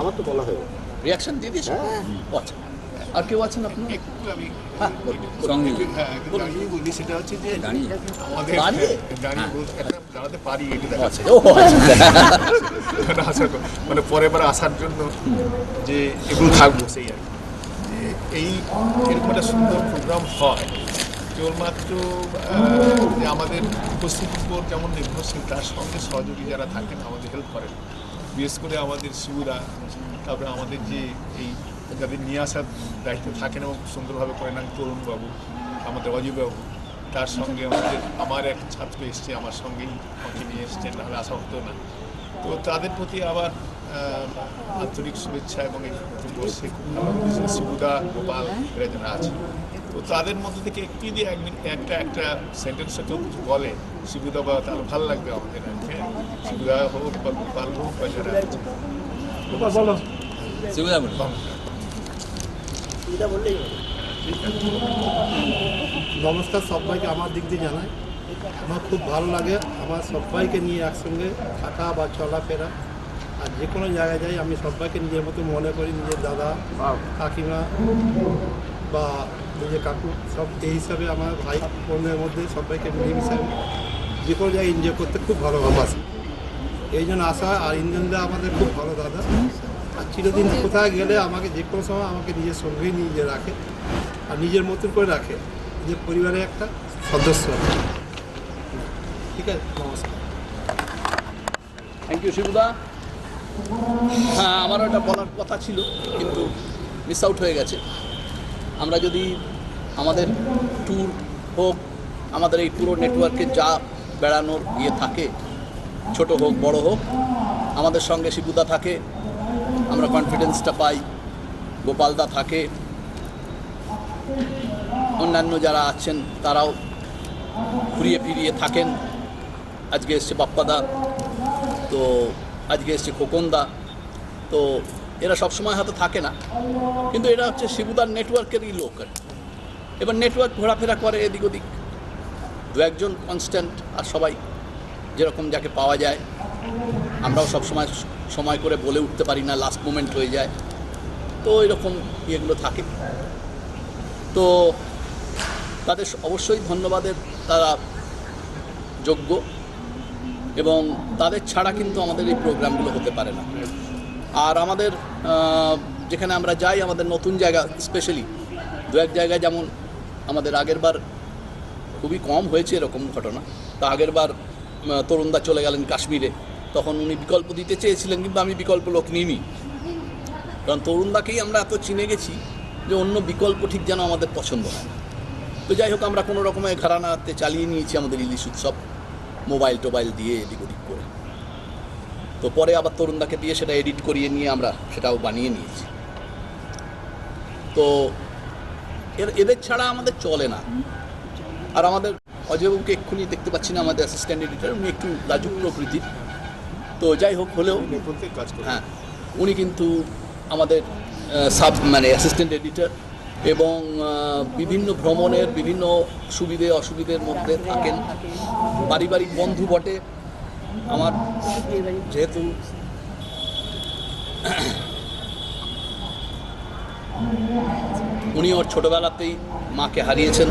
আমার তো বলা হয় রিয়াকশন দিয়ে দিয়েছো? আচ্ছা, আর কেউ আছেন আপনার? একটু আমি হ্যাঁ, সঙ্গে কিন্তু আমি বলি সেটা হচ্ছে যে দাঁড়িয়ে আমাদের দাঁড়িয়ে? দাঁড়িয়ে একটা দাঁড়াতে পারি এটা দেখা আচ্ছা, ও আচ্ছা। মানে পরের বার আসার জন্য যে এগুলো থাকবো সেই আর কি। যে এই এরকম একটা সুন্দর প্রোগ্রাম হয় কেবলমাত্র যে আমাদের উপস্থিতির উপর যেমন নির্ভরশীল, তার সঙ্গে সহযোগী যারা থাকেন আমাদের হেল্প করেন, বিশেষ করে আমাদের শিবুরা, তারপরে আমাদের যে এই যাদের নিয়ে আসার দায়িত্ব থাকেন এবং সুন্দরভাবে করেন তরুণবাবু, আমাদের অজয়বাবু, তার সঙ্গে আমার এক ছাত্র এসছে আমার সঙ্গেই, আমাকে নিয়ে এসছেন, নাহলে আসা হতো না। তো তাদের প্রতি আবার আন্তরিক শুভেচ্ছা এবং এই বর্ষে খুব ভালো বিশেষ শিবুদা, গোপাল এরা যারা আছে, তো তাদের মধ্যে থেকে একটু যদি একটা সেন্টেন্সে কেউ কিছু বলে শিবুদা বা, তাহলে ভালো লাগবে আমাদের। হ্যাঁ, শিবুদা হোক বা গোপাল হোক বা যারা আছে। বলো শিবুদা বলো। নমস্কার সবাইকে আমার দিক দিয়ে জানাই। আমার খুব ভালো লাগে আমার সবাইকে নিয়ে একসঙ্গে থাকা বা চলাফেরা, আর যে কোনো জায়গায় যাই আমি সবাইকে নিজের মতো মনে করি, নিজের দাদা কাকিমা বা নিজের কাকু সব এই হিসাবে আমার ভাই বোনের মধ্যে সবাইকে মিলেমিশে যে কোনো জায়গায় এনজয় করতে খুব ভালোবাসি, এই জন্য আসা। আর ইন্দ্রনদা আমাদের খুব ভালো দাদা, আর চিরদিন কোথায় গেলে আমাকে যে কোনো সময় আমাকে নিজের সঙ্গেই নিয়ে রাখে, আর নিজের মতন করে রাখে, নিজের পরিবারের একটা সদস্য। ঠিক আছে, নমস্কার। থ্যাংক ইউ শিবুদা। হ্যাঁ, আমারও এটা বলার কথা ছিল কিন্তু মিস আউট হয়ে গেছে। আমরা যদি আমাদের ট্যুর হোক, আমাদের এই পুরো নেটওয়ার্কে যা বেড়ানোর ইয়ে থাকে, ছোট হোক বড় হোক, আমাদের সঙ্গে শিবুদা থাকে, আমরা কনফিডেন্সটা পাই, গোপালদা থাকে, অন্যান্য যারা আছেন তারাও ঘুরিয়ে ফিরিয়ে থাকেন। আজকে এসছে বাপ্পাদা, তো আজকে এসছে খোকনদা, তো এরা সবসময় হয়তো থাকে না, কিন্তু এরা হচ্ছে শিবুদার নেটওয়ার্কেরই লোক। এবার নেটওয়ার্ক ঘোরাফেরা করে এদিক ওদিক, দু একজন কনস্ট্যান্ট, আর সবাই যেরকম যাকে পাওয়া যায়। আমরাও সবসময় সময় করে বলে উঠতে পারি না, লাস্ট মোমেন্ট হয়ে যায়, তো এরকম ইয়েগুলো থাকে। তো তাদের অবশ্যই ধন্যবাদের তারা যোগ্য, এবং তাদের ছাড়া কিন্তু আমাদের এই প্রোগ্রামগুলো হতে পারে না। আর আমাদের যেখানে আমরা যাই, আমাদের নতুন জায়গা, স্পেশালি দু এক জায়গায়, যেমন আমাদের আগের বার খুবই কম হয়েছে এরকম ঘটনা, তা আগের বার তরুণদা চলে গেলেন কাশ্মীরে, তখন উনি বিকল্প দিতে চেয়েছিলেন, কিন্তু আমি বিকল্প লোক নিইনি, কারণ তরুণদাকেই আমরা এত চিনে গেছি যে অন্য বিকল্প ঠিক যেন আমাদের পছন্দ হয়। তো যাই হোক, আমরা কোনো রকমের ঘরানাতে চালিয়ে নিয়েছি আমাদের ইলিশ উৎসব, মোবাইল টোবাইল দিয়ে এদিক ওদিক করে। তো পরে আবার তরুণদাকে দিয়ে সেটা এডিট করিয়ে নিয়ে আমরা সেটাও বানিয়ে নিয়েছি। তো এদের ছাড়া আমাদের চলে না। আর আমাদের অজয়বাবুকে এক্ষুনি দেখতে পাচ্ছি না, আমাদের অ্যাসিস্ট্যান্ট এডিটর, উনি একটু লাজুক প্রকৃতির, তো যাই হোক হলেও হ্যাঁ, উনি কিন্তু আমাদের মানে অ্যাসিস্ট্যান্ট এডিটর, এবং বিভিন্ন ভ্রমণের বিভিন্ন সুবিধে অসুবিধের মধ্যে থাকেন। পারিবারিক বন্ধু বটে আমার, যেহেতু উনি ওর ছোটবেলাতেই মাকে হারিয়েছেন।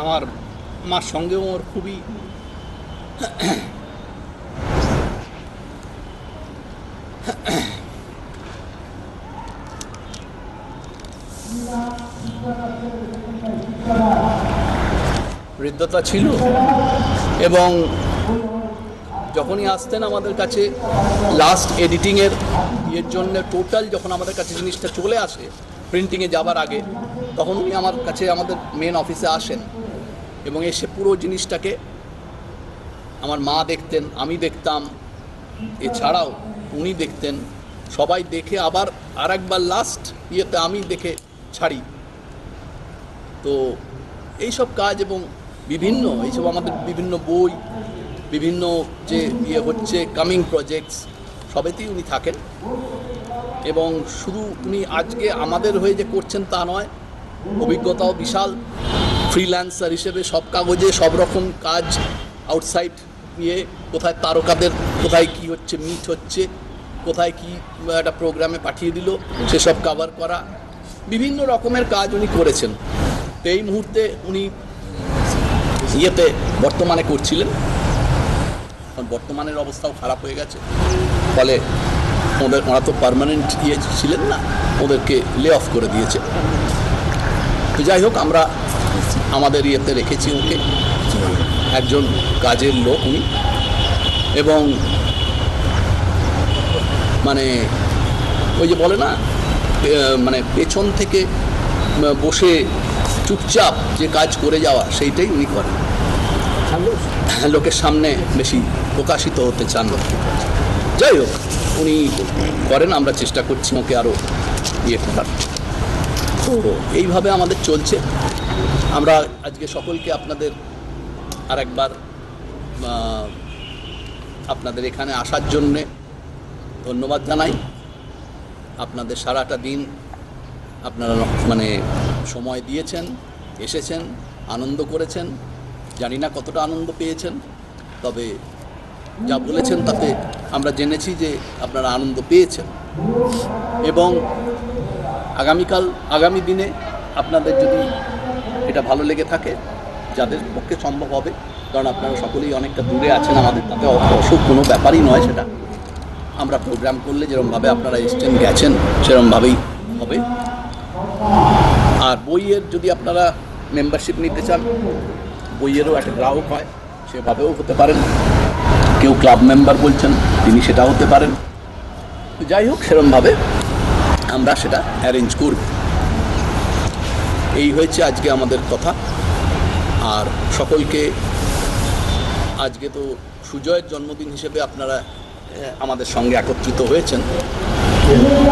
আমার মার সঙ্গেও ওর খুবই হৃদ্যতা ছিল, এবং যখনই আসতেন আমাদের কাছে লাস্ট এডিটিংয়ের ইয়ের জন্য, টোটাল যখন আমাদের কাছে জিনিসটা চলে আসে প্রিন্টিংয়ে যাবার আগে, তখন উনি আমার কাছে আমাদের মেন অফিসে আসেন, এবং এসে পুরো জিনিসটাকে আমার মা দেখতেন, আমি দেখতাম, এছাড়াও উনি দেখতেন, সবাই দেখে আবার আরেকবার লাস্ট ইয়েতে আমি দেখে ছাড়ি। তো এইসব কাজ এবং বিভিন্ন এইসব আমাদের বিভিন্ন বই, বিভিন্ন যে ইয়ে হচ্ছে কামিং প্রজেক্টস, সবেতেই উনি থাকেন। এবং শুধু উনি আজকে আমাদের হয়ে যে করছেন তা নয়, অভিজ্ঞতাও বিশাল। ফ্রিল্যান্সার হিসেবে সব কাগজে সব রকম কাজ, আউটসাইড নিয়ে কোথায় তারকাদের কোথায় কি হচ্ছে, মিট হচ্ছে, কোথায় কি একটা প্রোগ্রামে পাঠিয়ে দিল সেসব কভার করা, বিভিন্ন রকমের কাজ উনি করেছেন। তো এই মুহূর্তে উনি ইয়েতে বর্তমানে করছিলেন, কারণ বর্তমানের অবস্থাও খারাপ হয়ে গেছে, ফলে ওরা তো পার্মানেন্ট ইয়ে ছিলেন না, ওদেরকে লে অফ করে দিয়েছে। তো যাই হোক, আমরা আমাদের ইয়েতে রেখেছি ওকে, একজন কাজের লোক উনি, এবং মানে ওই যে বলে না, মানে পেছন থেকে বসে চুপচাপ যে কাজ করে যাওয়া, সেইটাই উনি করেন। লোকের সামনে বেশি প্রকাশিত হতে চান না। যাই হোক, উনি করেন, আমরা চেষ্টা করছি ওকে আরও ইয়ে করার। তো এইভাবে আমাদের চলছে। আমরা আজকে সকলকে আপনাদের আরেকবার আপনাদের এখানে আসার জন্যে ধন্যবাদ জানাই। আপনাদের সারাটা দিন আপনারা মানে সময় দিয়েছেন, এসেছেন, আনন্দ করেছেন। জানি না কতটা আনন্দ পেয়েছেন, তবে যা বলেছেন তাতে আমরা জেনেছি যে আপনারা আনন্দ পেয়েছেন। এবং আগামী দিনে আপনাদের যদি এটা ভালো লেগে থাকে, যাদের পক্ষে সম্ভব হবে, কারণ আপনারা সকলেই অনেকটা দূরে আছেন আমাদের, তাতে অসুখ কোনো ব্যাপারই নয়। সেটা আমরা প্রোগ্রাম করলে যেরকমভাবে আপনারা এসছেন গেছেন সেরকমভাবেই হবে। আর বইয়ের যদি আপনারা মেম্বারশিপ নিতে চান, বইয়েরও একটা গ্রাহক হয়, সেভাবেও হতে পারেন। কেউ ক্লাব মেম্বার বলছেন, তিনি সেটা হতে পারেন। যাই হোক, সেরকমভাবে আমরা সেটা অ্যারেঞ্জ করব। এই হয়েছে আজকে আমাদের কথা। আর সকলকে, আজকে তো সুজয়ের জন্মদিন হিসেবে আপনারা আমাদের সঙ্গে একত্রিত হয়েছেন।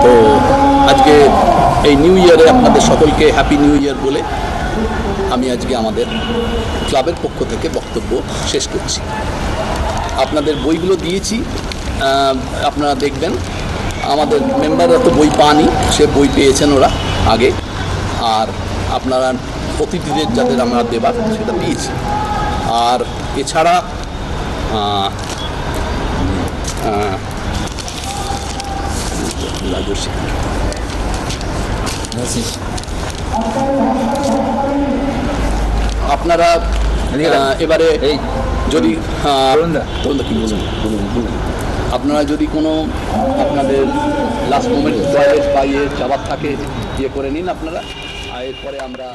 তো আজকে এই নিউ ইয়ারে আপনাদের সকলকে হ্যাপি নিউ ইয়ার বলে আমি আজকে আমাদের ক্লাবের পক্ষ থেকে বক্তব্য শেষ করছি। আপনাদের বইগুলো দিয়েছি, আপনারা দেখবেন। আমাদের মেম্বাররা তো বই পানই, সে বই পেয়েছেন ওরা আগে। আর আপনারা অতিথিদের যাদের আমরা দেবার সেটা দিয়েছি। আর এছাড়া আপনারা এবারে যদি কি বলুন, আপনারা যদি কোনো আপনাদের লাস্ট মোমেন্ট টয়লেট বা ইয়ে যাবার থাকে, ইয়ে করে নিন আপনারা। আর এরপরে আমরা